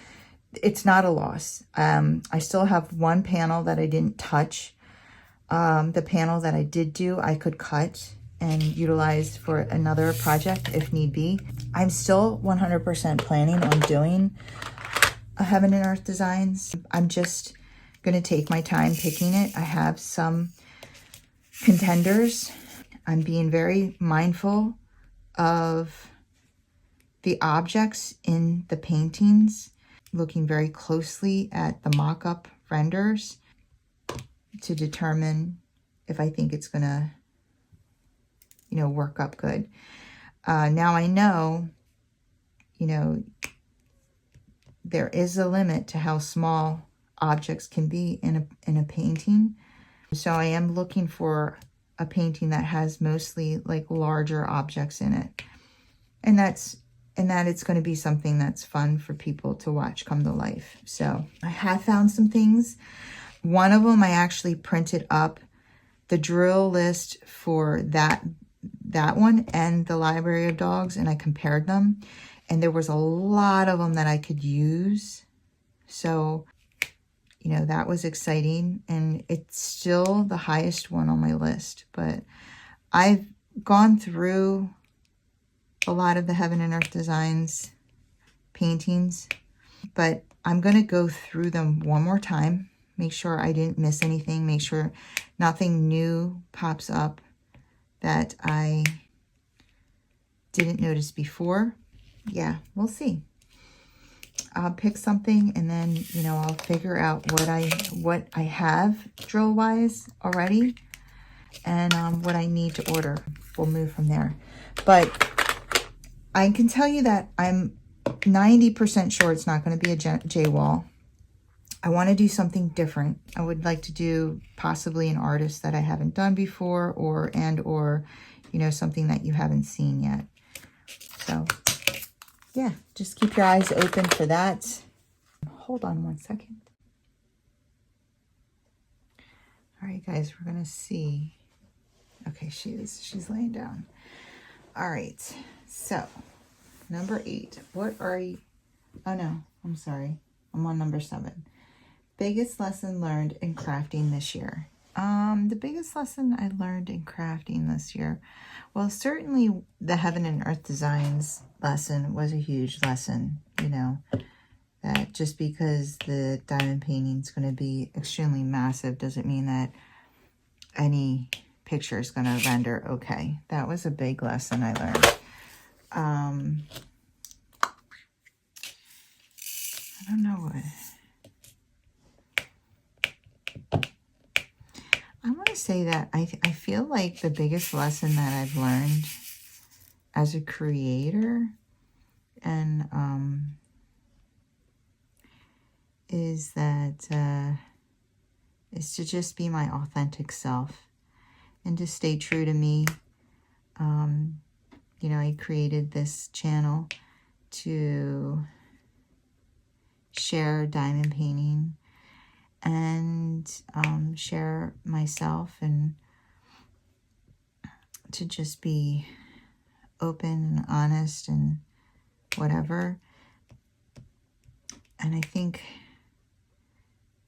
it's not a loss. I still have 1 panel that I didn't touch. The panel that I did do, I could cut and utilize for another project if need be. I'm still 100% planning on doing a Heaven and Earth Designs. I'm just going to take my time picking it. I have some contenders. I'm being very mindful of the objects in the paintings, looking very closely at the mock-up renders to determine if I think it's gonna, you know, work up good. Now I know, you know, there is a limit to how small objects can be in a painting. So I am looking for a painting that has mostly like larger objects in it. And that it's going to be something that's fun for people to watch come to life. So I have found some things. One of them, I actually printed up the drill list for that one and the Library of Dogs, and I compared them. And there was a lot of them that I could use. So, you know, that was exciting, and it's still the highest one on my list. But I've gone through a lot of the Heaven and Earth Designs paintings, but I'm going to go through them one more time, make sure I didn't miss anything, make sure nothing new pops up that I didn't notice before. Yeah, we'll see. I'll pick something, and then, you know, I'll figure out what I have drill wise already, and what I need to order. We'll move from there. But I can tell you that I'm 90% sure it's not going to be a J-wall. I want to do something different. I would like to do possibly an artist that I haven't done before, or you know, something that you haven't seen yet. So yeah, just keep your eyes open for that. Hold on one second. All right, guys, we're gonna see. Okay, she's laying down. All right, so number 8. What are you? Oh no, I'm sorry. I'm on number 7. Biggest lesson learned in crafting this year. The biggest lesson I learned in crafting this year, well, certainly the Heaven and Earth Designs lesson was a huge lesson. You know, that just because the diamond painting is going to be extremely massive doesn't mean that any picture is going to render okay. That was a big lesson I learned. I don't know what. I want to say that I feel like the biggest lesson that I've learned as a creator and is that is to just be my authentic self and to stay true to me. You know, I created this channel to share diamond painting and share myself, and to just be open and honest and whatever. And I think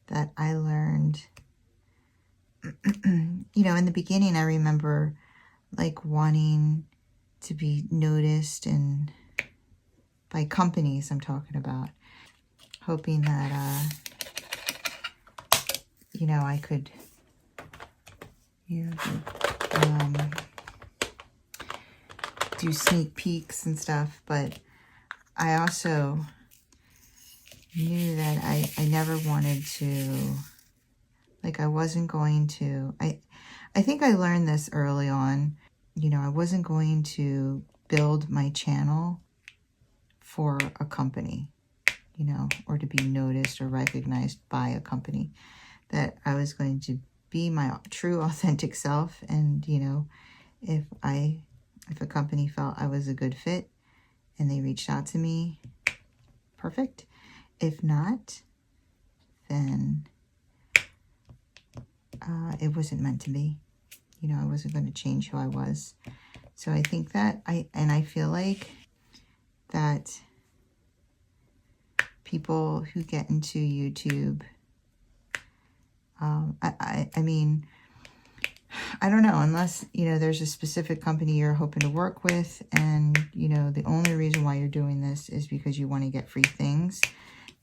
that I learned, you know, in the beginning, I remember like wanting to be noticed, and by companies I'm talking about, hoping that you know, I could, you know, do sneak peeks and stuff. But I also knew that I never wanted to, like, I wasn't going to, I think I learned this early on, you know, I wasn't going to build my channel for a company, you know, or to be noticed or recognized by a company. That I was going to be my true authentic self, and, you know, if a company felt I was a good fit and they reached out to me, perfect. If not, then it wasn't meant to be. You know, I wasn't going to change who I was. So I think that I feel like that people who get into YouTube, I mean, I don't know, unless, you know, there's a specific company you're hoping to work with, and, you know, the only reason why you're doing this is because you want to get free things,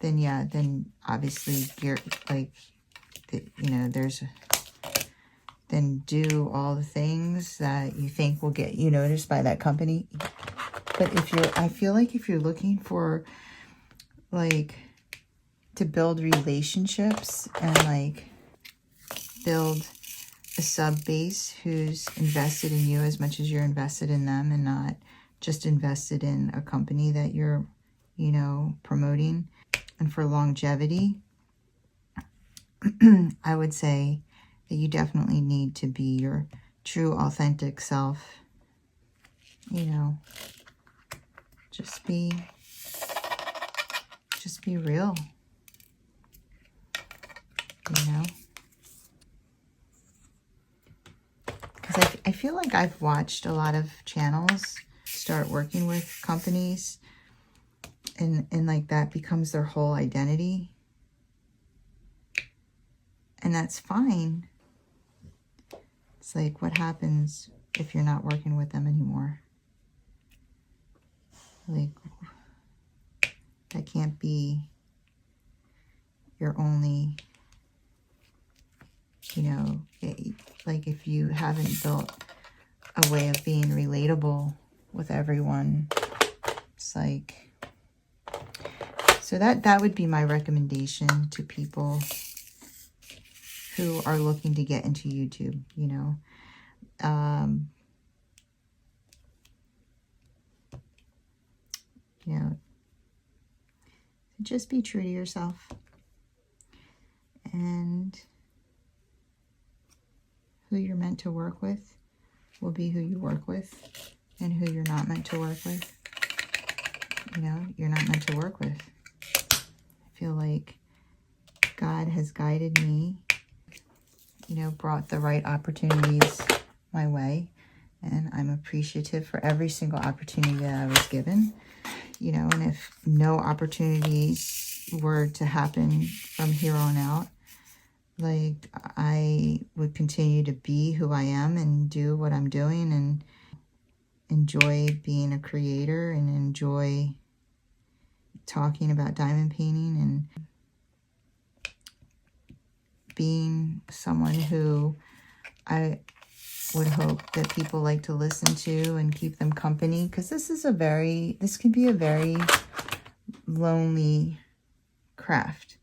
then yeah, then obviously you're like, you know, then do all the things that you think will get you noticed by that company. But I feel like if you're looking for, like, to build relationships and, like, build a sub base who's invested in you as much as you're invested in them, and not just invested in a company that you're, you know, promoting, and for longevity, I would say that you definitely need to be your true authentic self. You know, just be real, you know. Because I feel like I've watched a lot of channels start working with companies, and like that becomes their whole identity. And that's fine. It's like, what happens if you're not working with them anymore? Like, that can't be your only, you know, like if you haven't built a way of being relatable with everyone, it's like, so that would be my recommendation to people who are looking to get into YouTube, you know. You know, just be true to yourself. And who you're meant to work with will be who you work with. And who you're not meant to work with, you know, you're not meant to work with. I feel like God has guided me, you know, brought the right opportunities my way. And I'm appreciative for every single opportunity that I was given. You know, and if no opportunities were to happen from here on out, like, I would continue to be who I am and do what I'm doing and enjoy being a creator and enjoy talking about diamond painting and being someone who I would hope that people like to listen to and keep them company, because this can be a very lonely craft.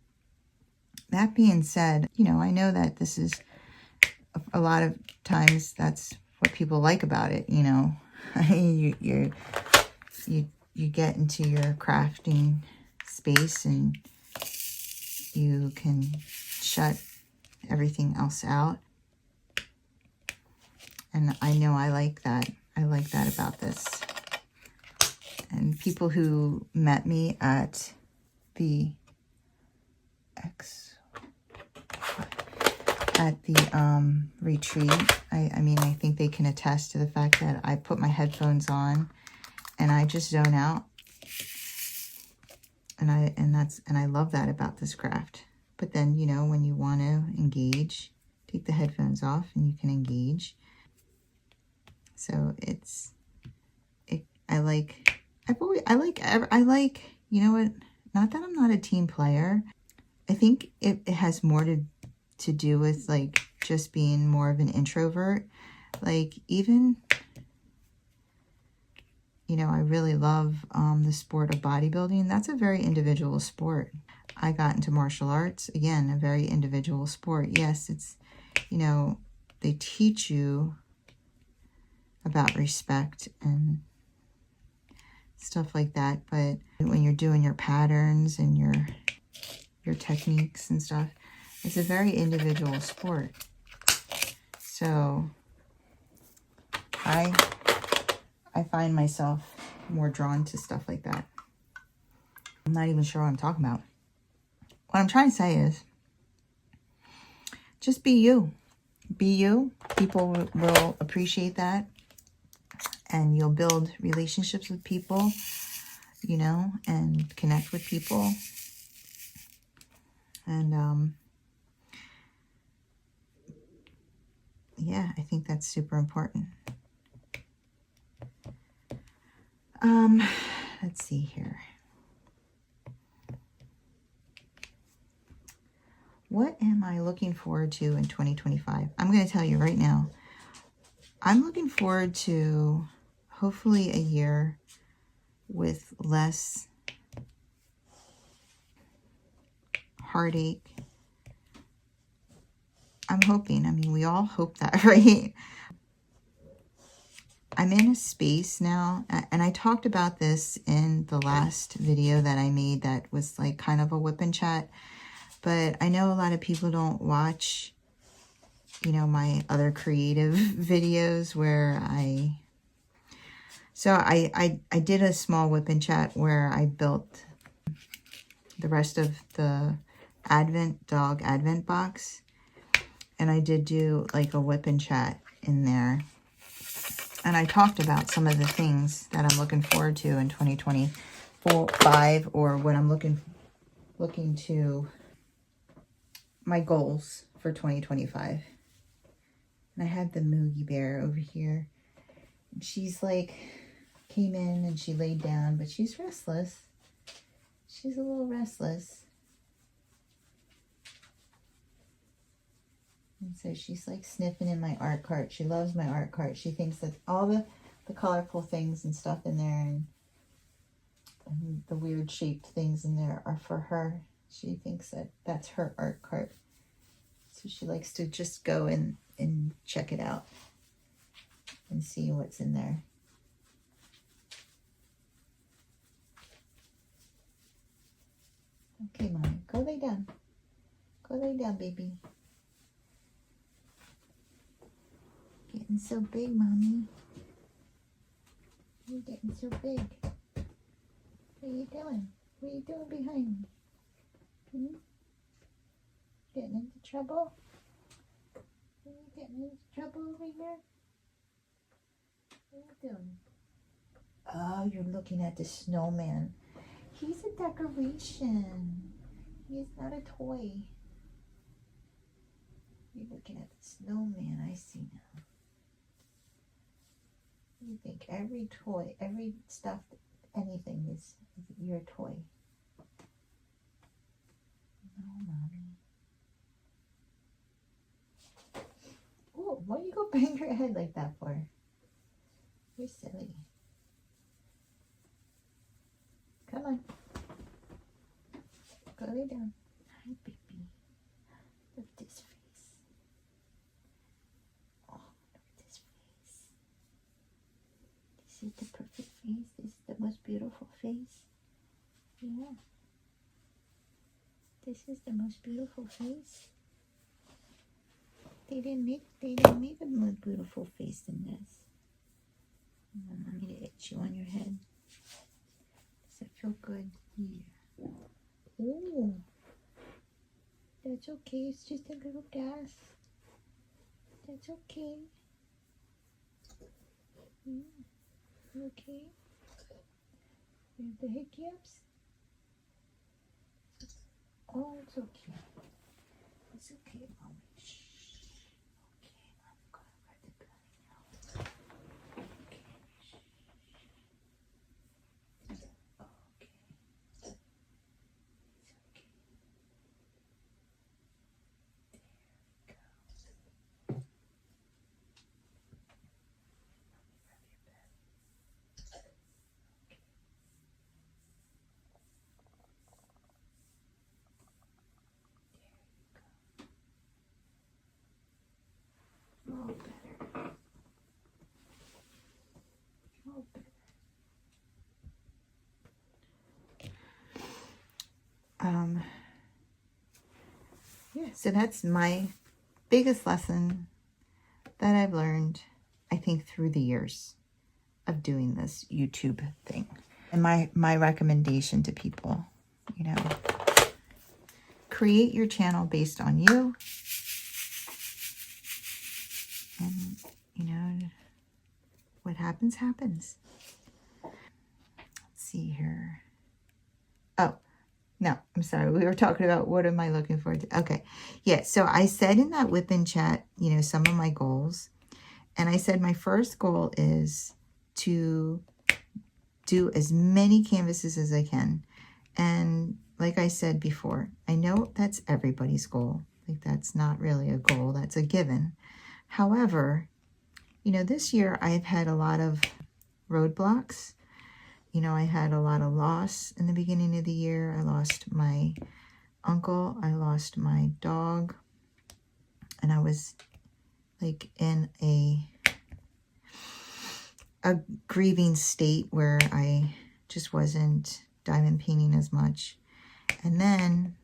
That being said, you know, I know that this is a lot of times that's what people like about it, you know. you get into your crafting space and you can shut everything else out. And I know I like that. I like that about this. And people who met me at the retreat, I mean, I think they can attest to the fact that I put my headphones on and I just zone out. And I love that about this craft. But then, you know, when you want to engage, take the headphones off and you can engage. So I like, you know what, not that I'm not a team player. I think it has more to do with like just being more of an introvert. Like, even, you know, I really love the sport of bodybuilding. That's a very individual sport. I got into martial arts, again, a very individual sport. Yes, it's, you know, they teach you about respect and stuff like that, but when you're doing your patterns and your techniques and stuff, it's a very individual sport. So I find myself more drawn to stuff like that. I'm not even sure what I'm talking about. What I'm trying to say is, just be you. Be you. People will appreciate that. And you'll build relationships with people, you know, and connect with people. And, yeah, I think that's super important. Let's see here. What am I looking forward to in 2025? I'm going to tell you right now. I'm looking forward to hopefully a year with less heartache. I'm hoping. I mean, we all hope that, right? I'm in a space now, and I talked about this in the last video that I made that was like kind of a whip and chat, but I know a lot of people don't watch, you know, my other creative videos where I did a small whip and chat where I built the rest of the dog advent box, and I did do like a whip and chat in there. And I talked about some of the things that I'm looking forward to in 2025, or what I'm looking to, my goals for 2025. And I have the Moogie Bear over here. And she's like, came in and she laid down, but she's restless. She's a little restless. And so she's like sniffing in my art cart. She loves my art cart. She thinks that all the colorful things and stuff in there and the weird shaped things in there are for her. She thinks that that's her art cart. So she likes to just go and check it out and see what's in there. Okay, Mommy, go lay down. Go lay down, baby. Getting so big, Mommy. You're getting so big. What are you doing? What are you doing behind me? Getting into trouble? Are you getting into trouble over here? What are you doing? Oh, you're looking at the snowman. He's a decoration. He's not a toy. You're looking at the snowman. I see now. You think every toy, every stuffed anything is your toy. No, Mommy. Oh, why do you go bang your head like that for? You're silly. Come on. Go lay down. Hi, baby. Look at this face. Oh, look at this face. This is the perfect face. This is the most beautiful face. Yeah. This is the most beautiful face. They didn't make a more beautiful face than this. I want me to itch you on your head. Does it feel good? Yeah. Oh, that's okay. It's just a little gas. That's okay. Yeah. You okay? You have the hiccups? Oh, it's okay. It's okay, Mommy. Shh. Okay, I'm gonna rub the belly now. Okay. Shh. Okay. It's okay. There we go. Oh, better. Oh, better. Yeah, so that's my biggest lesson that I've learned, I think, through the years of doing this YouTube thing. And my recommendation to people, you know, create your channel based on you. And, you know, what happens, happens. Let's see here. Oh, no, I'm sorry. We were talking about what am I looking forward to. Okay. Yeah. So I said in that Wip and Chat, you know, some of my goals. And I said my first goal is to do as many canvases as I can. And like I said before, I know that's everybody's goal. Like that's not really a goal. That's a given. However, you know, this year I've had a lot of roadblocks. You know, I had a lot of loss in the beginning of the year. I lost my uncle. I lost my dog. And I was like in a grieving state where I just wasn't diamond painting as much. And then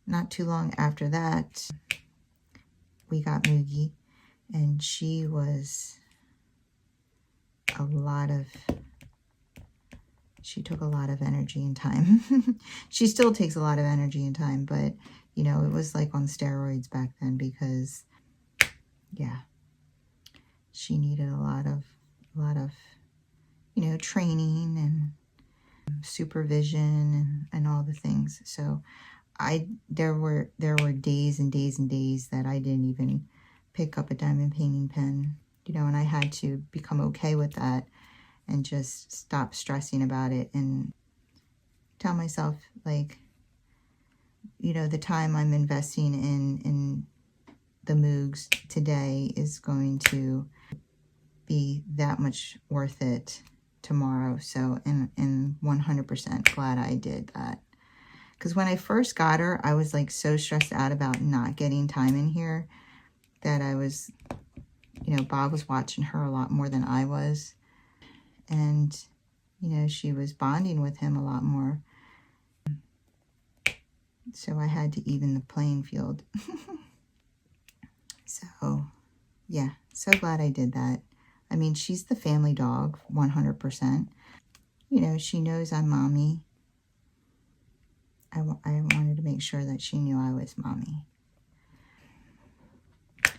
not too long after that, we got Moogie, and she was she took a lot of energy and time. She still takes a lot of energy and time, but you know, it was like on steroids back then because yeah, she needed a lot of, you know, training and supervision and all the things. So there were days and days and days that I didn't even pick up a diamond painting pen, you know, and I had to become okay with that and just stop stressing about it and tell myself, like, you know, the time I'm investing in the Moogs today is going to be that much worth it tomorrow. So, and 100% glad I did that. Because when I first got her, I was like so stressed out about not getting time in here that I was, you know, Bob was watching her a lot more than I was. And, you know, she was bonding with him a lot more. So I had to even the playing field. So, yeah, so glad I did that. I mean, she's the family dog, 100%. You know, she knows I'm mommy. I wanted to make sure that she knew I was mommy.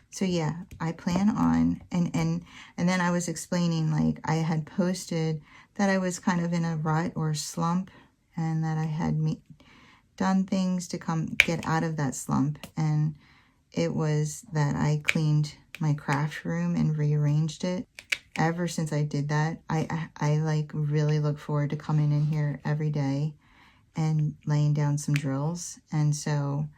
So yeah, I plan on, and then I was explaining, like, I had posted that I was kind of in a rut or slump, and that I had done things to get out of that slump, and it was that I cleaned my craft room and rearranged it. Ever since I did that, I like really look forward to coming in here every day and laying down some drills. And so,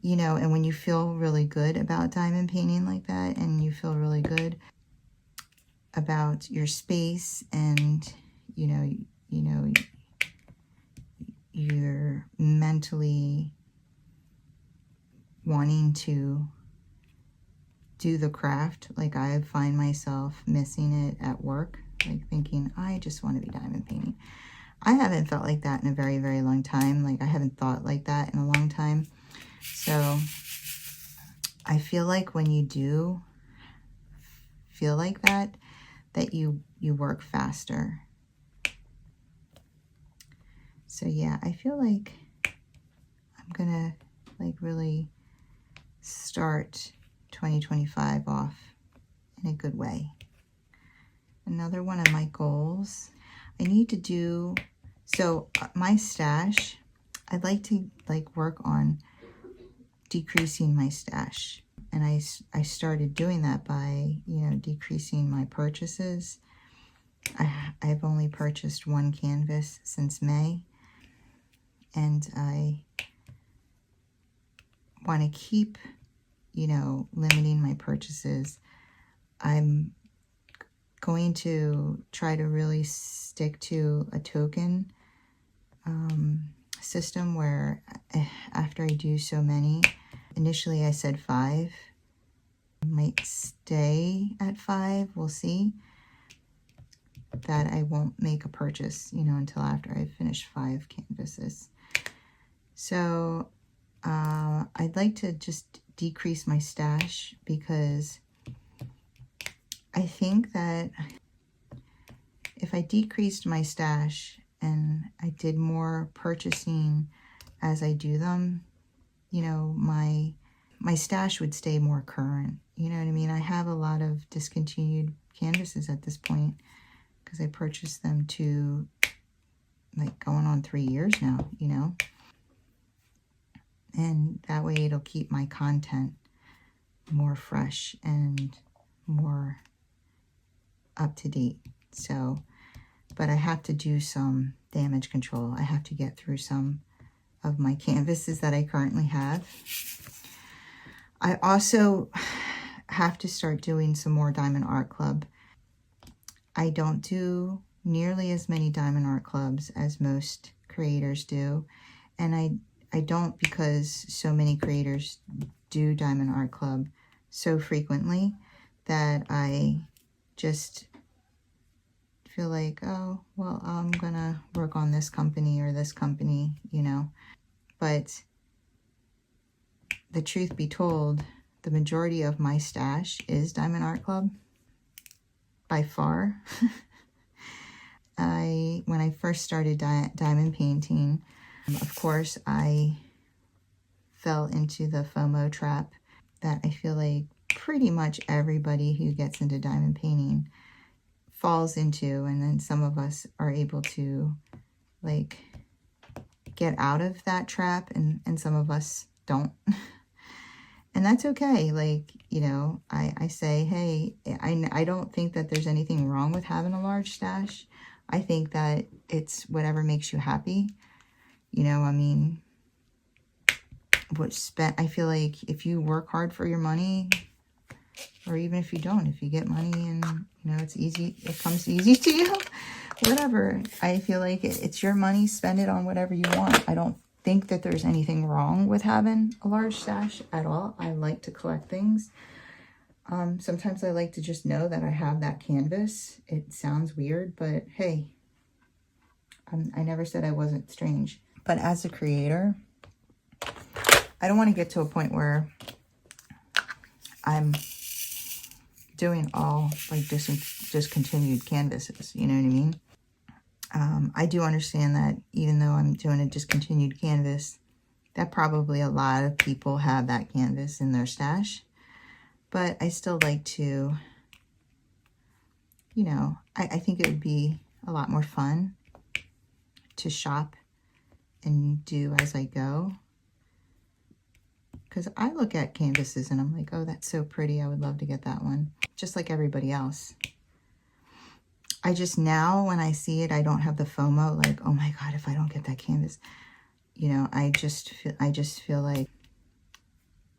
you know, and when you feel really good about diamond painting like that, and you feel really good about your space, and you know you're mentally wanting to do the craft, like I find myself missing it at work, like thinking, I just want to be diamond painting. I haven't felt like that in a very, very long time. Like I haven't thought like that in a long time. So I feel like when you do feel like that you work faster. So yeah, I feel like I'm gonna like really start 2025 off in a good way. Another one of my goals, I need to do, so my stash, I'd like to like work on decreasing my stash. And I started doing that by, you know, decreasing my purchases. I've only purchased one canvas since May, and I want to keep, you know, limiting my purchases. I'm going to try to really stick to a token system where after I do so many, initially I said 5, I might stay at 5, we'll see, that I won't make a purchase, you know, until after I finish 5 canvases. So I'd like to just decrease my stash, because I think that if I decreased my stash and I did more purchasing as I do them, you know, my stash would stay more current. You know what I mean? I have a lot of discontinued canvases at this point because I purchased them to like going on 3 years now, you know? And that way it'll keep my content more fresh and more up to date. So, but I have to do some damage control. I have to get through some of my canvases that I currently have. I also have to start doing some more Diamond Art Club. I don't do nearly as many Diamond Art Clubs as most creators do. And I don't because so many creators do Diamond Art Club so frequently that I just feel like, oh, well, I'm gonna work on this company or this company, you know. But the truth be told, the majority of my stash is Diamond Art Club, by far. When I first started diamond painting, of course, I fell into the FOMO trap that I feel like pretty much everybody who gets into diamond painting falls into, and then some of us are able to like get out of that trap, and some of us don't. And that's okay. Like, you know, I say, hey, I don't think that there's anything wrong with having a large stash. I think that it's whatever makes you happy. You know, I mean, I feel like if you work hard for your money, or even if you don't, if you get money and, you know, it's easy, it comes easy to you, whatever. I feel like it's your money, spend it on whatever you want. I don't think that there's anything wrong with having a large stash at all. I like to collect things. Sometimes I like to just know that I have that canvas. It sounds weird, but hey, I never said I wasn't strange. But as a creator, I don't want to get to a point where I'm doing all like discontinued canvases, you know what I mean? I do understand that even though I'm doing a discontinued canvas, that probably a lot of people have that canvas in their stash. But I still like to, you know, I think it would be a lot more fun to shop and do as I go. Because I look at canvases and I'm like, oh, that's so pretty. I would love to get that one. Just like everybody else. I just now, when I see it, I don't have the FOMO, like, oh my God, if I don't get that canvas. You know, I just feel like,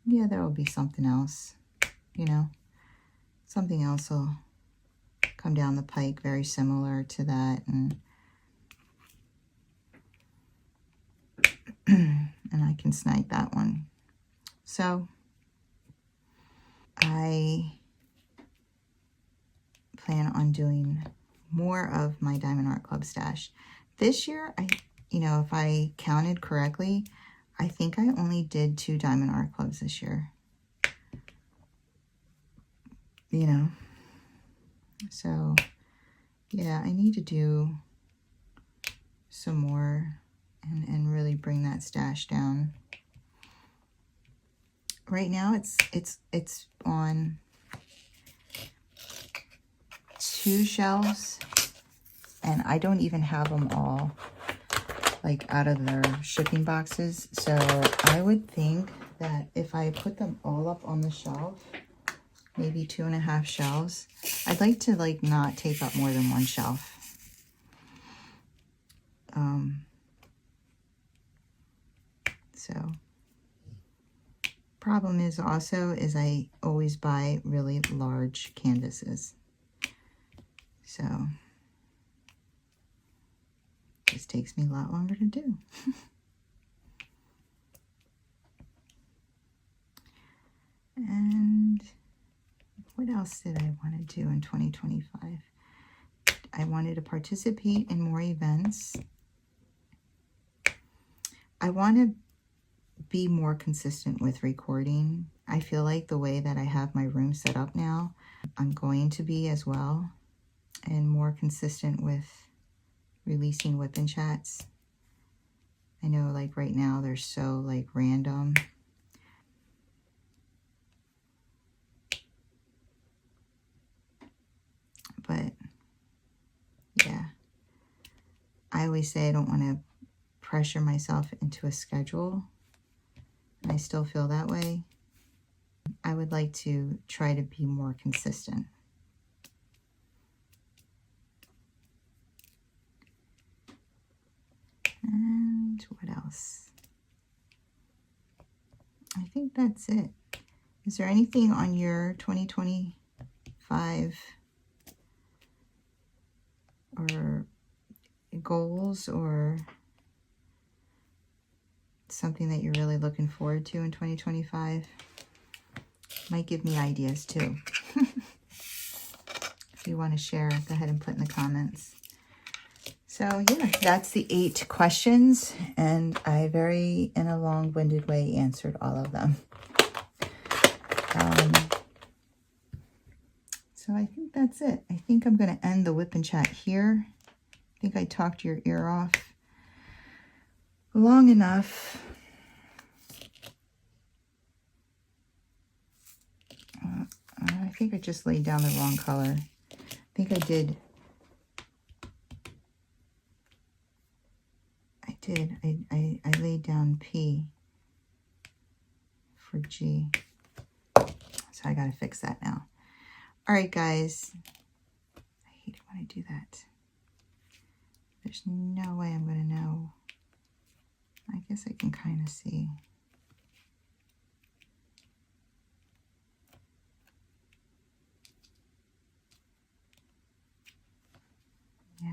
yeah, there will be something else, you know. Something else will come down the pike very similar to that. And and I can snag that one. So I plan on doing more of my Diamond Art Club stash. This year, you know, if I counted correctly, I think I only did 2 Diamond Art Clubs this year. You know, so yeah, I need to do some more and really bring that stash down. Right now, it's on 2 shelves, and I don't even have them all like out of their shipping boxes. So I would think that if I put them all up on the shelf, maybe 2.5 shelves, I'd like to like not take up more than 1 shelf. So problem is also is I always buy really large canvases. So this takes me a lot longer to do. And what else did I want to do in 2025? I wanted to participate in more events. I want to be more consistent with recording. I feel like the way that I have my room set up now, I'm going to be as well, and more consistent with releasing Wip and Chats. I know like right now they're so like random. But yeah, I always say I don't want to pressure myself into a schedule. And I still feel that way. I would like to try to be more consistent. And what else? I think that's it. Is there anything on your 2025 or goals or something that you're really looking forward to in 2025? Might give me ideas too. If you want to share, go ahead and put in the comments. So yeah, that's the 8 questions, and I very, in a long-winded way, answered all of them. So I think that's it. I think I'm going to end the Wip and Chat here. I think I talked your ear off long enough. I think I just laid down the wrong color. I think I did. I laid down P for G. So I got to fix that now. All right, guys. I hate it when I do that. There's no way I'm going to know. I guess I can kind of see. Yeah,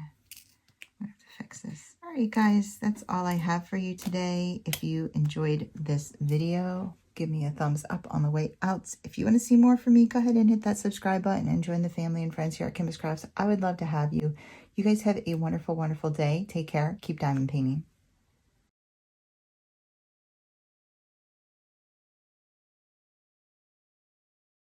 I have to fix this. All right, guys, that's all I have for you today. If you enjoyed this video, give me a thumbs up on the way out. If you want to see more from me, go ahead and hit that subscribe button and join the family and friends here at Kim's Crafts. I would love to have you. You guys have a wonderful, wonderful day. Take care. Keep diamond painting.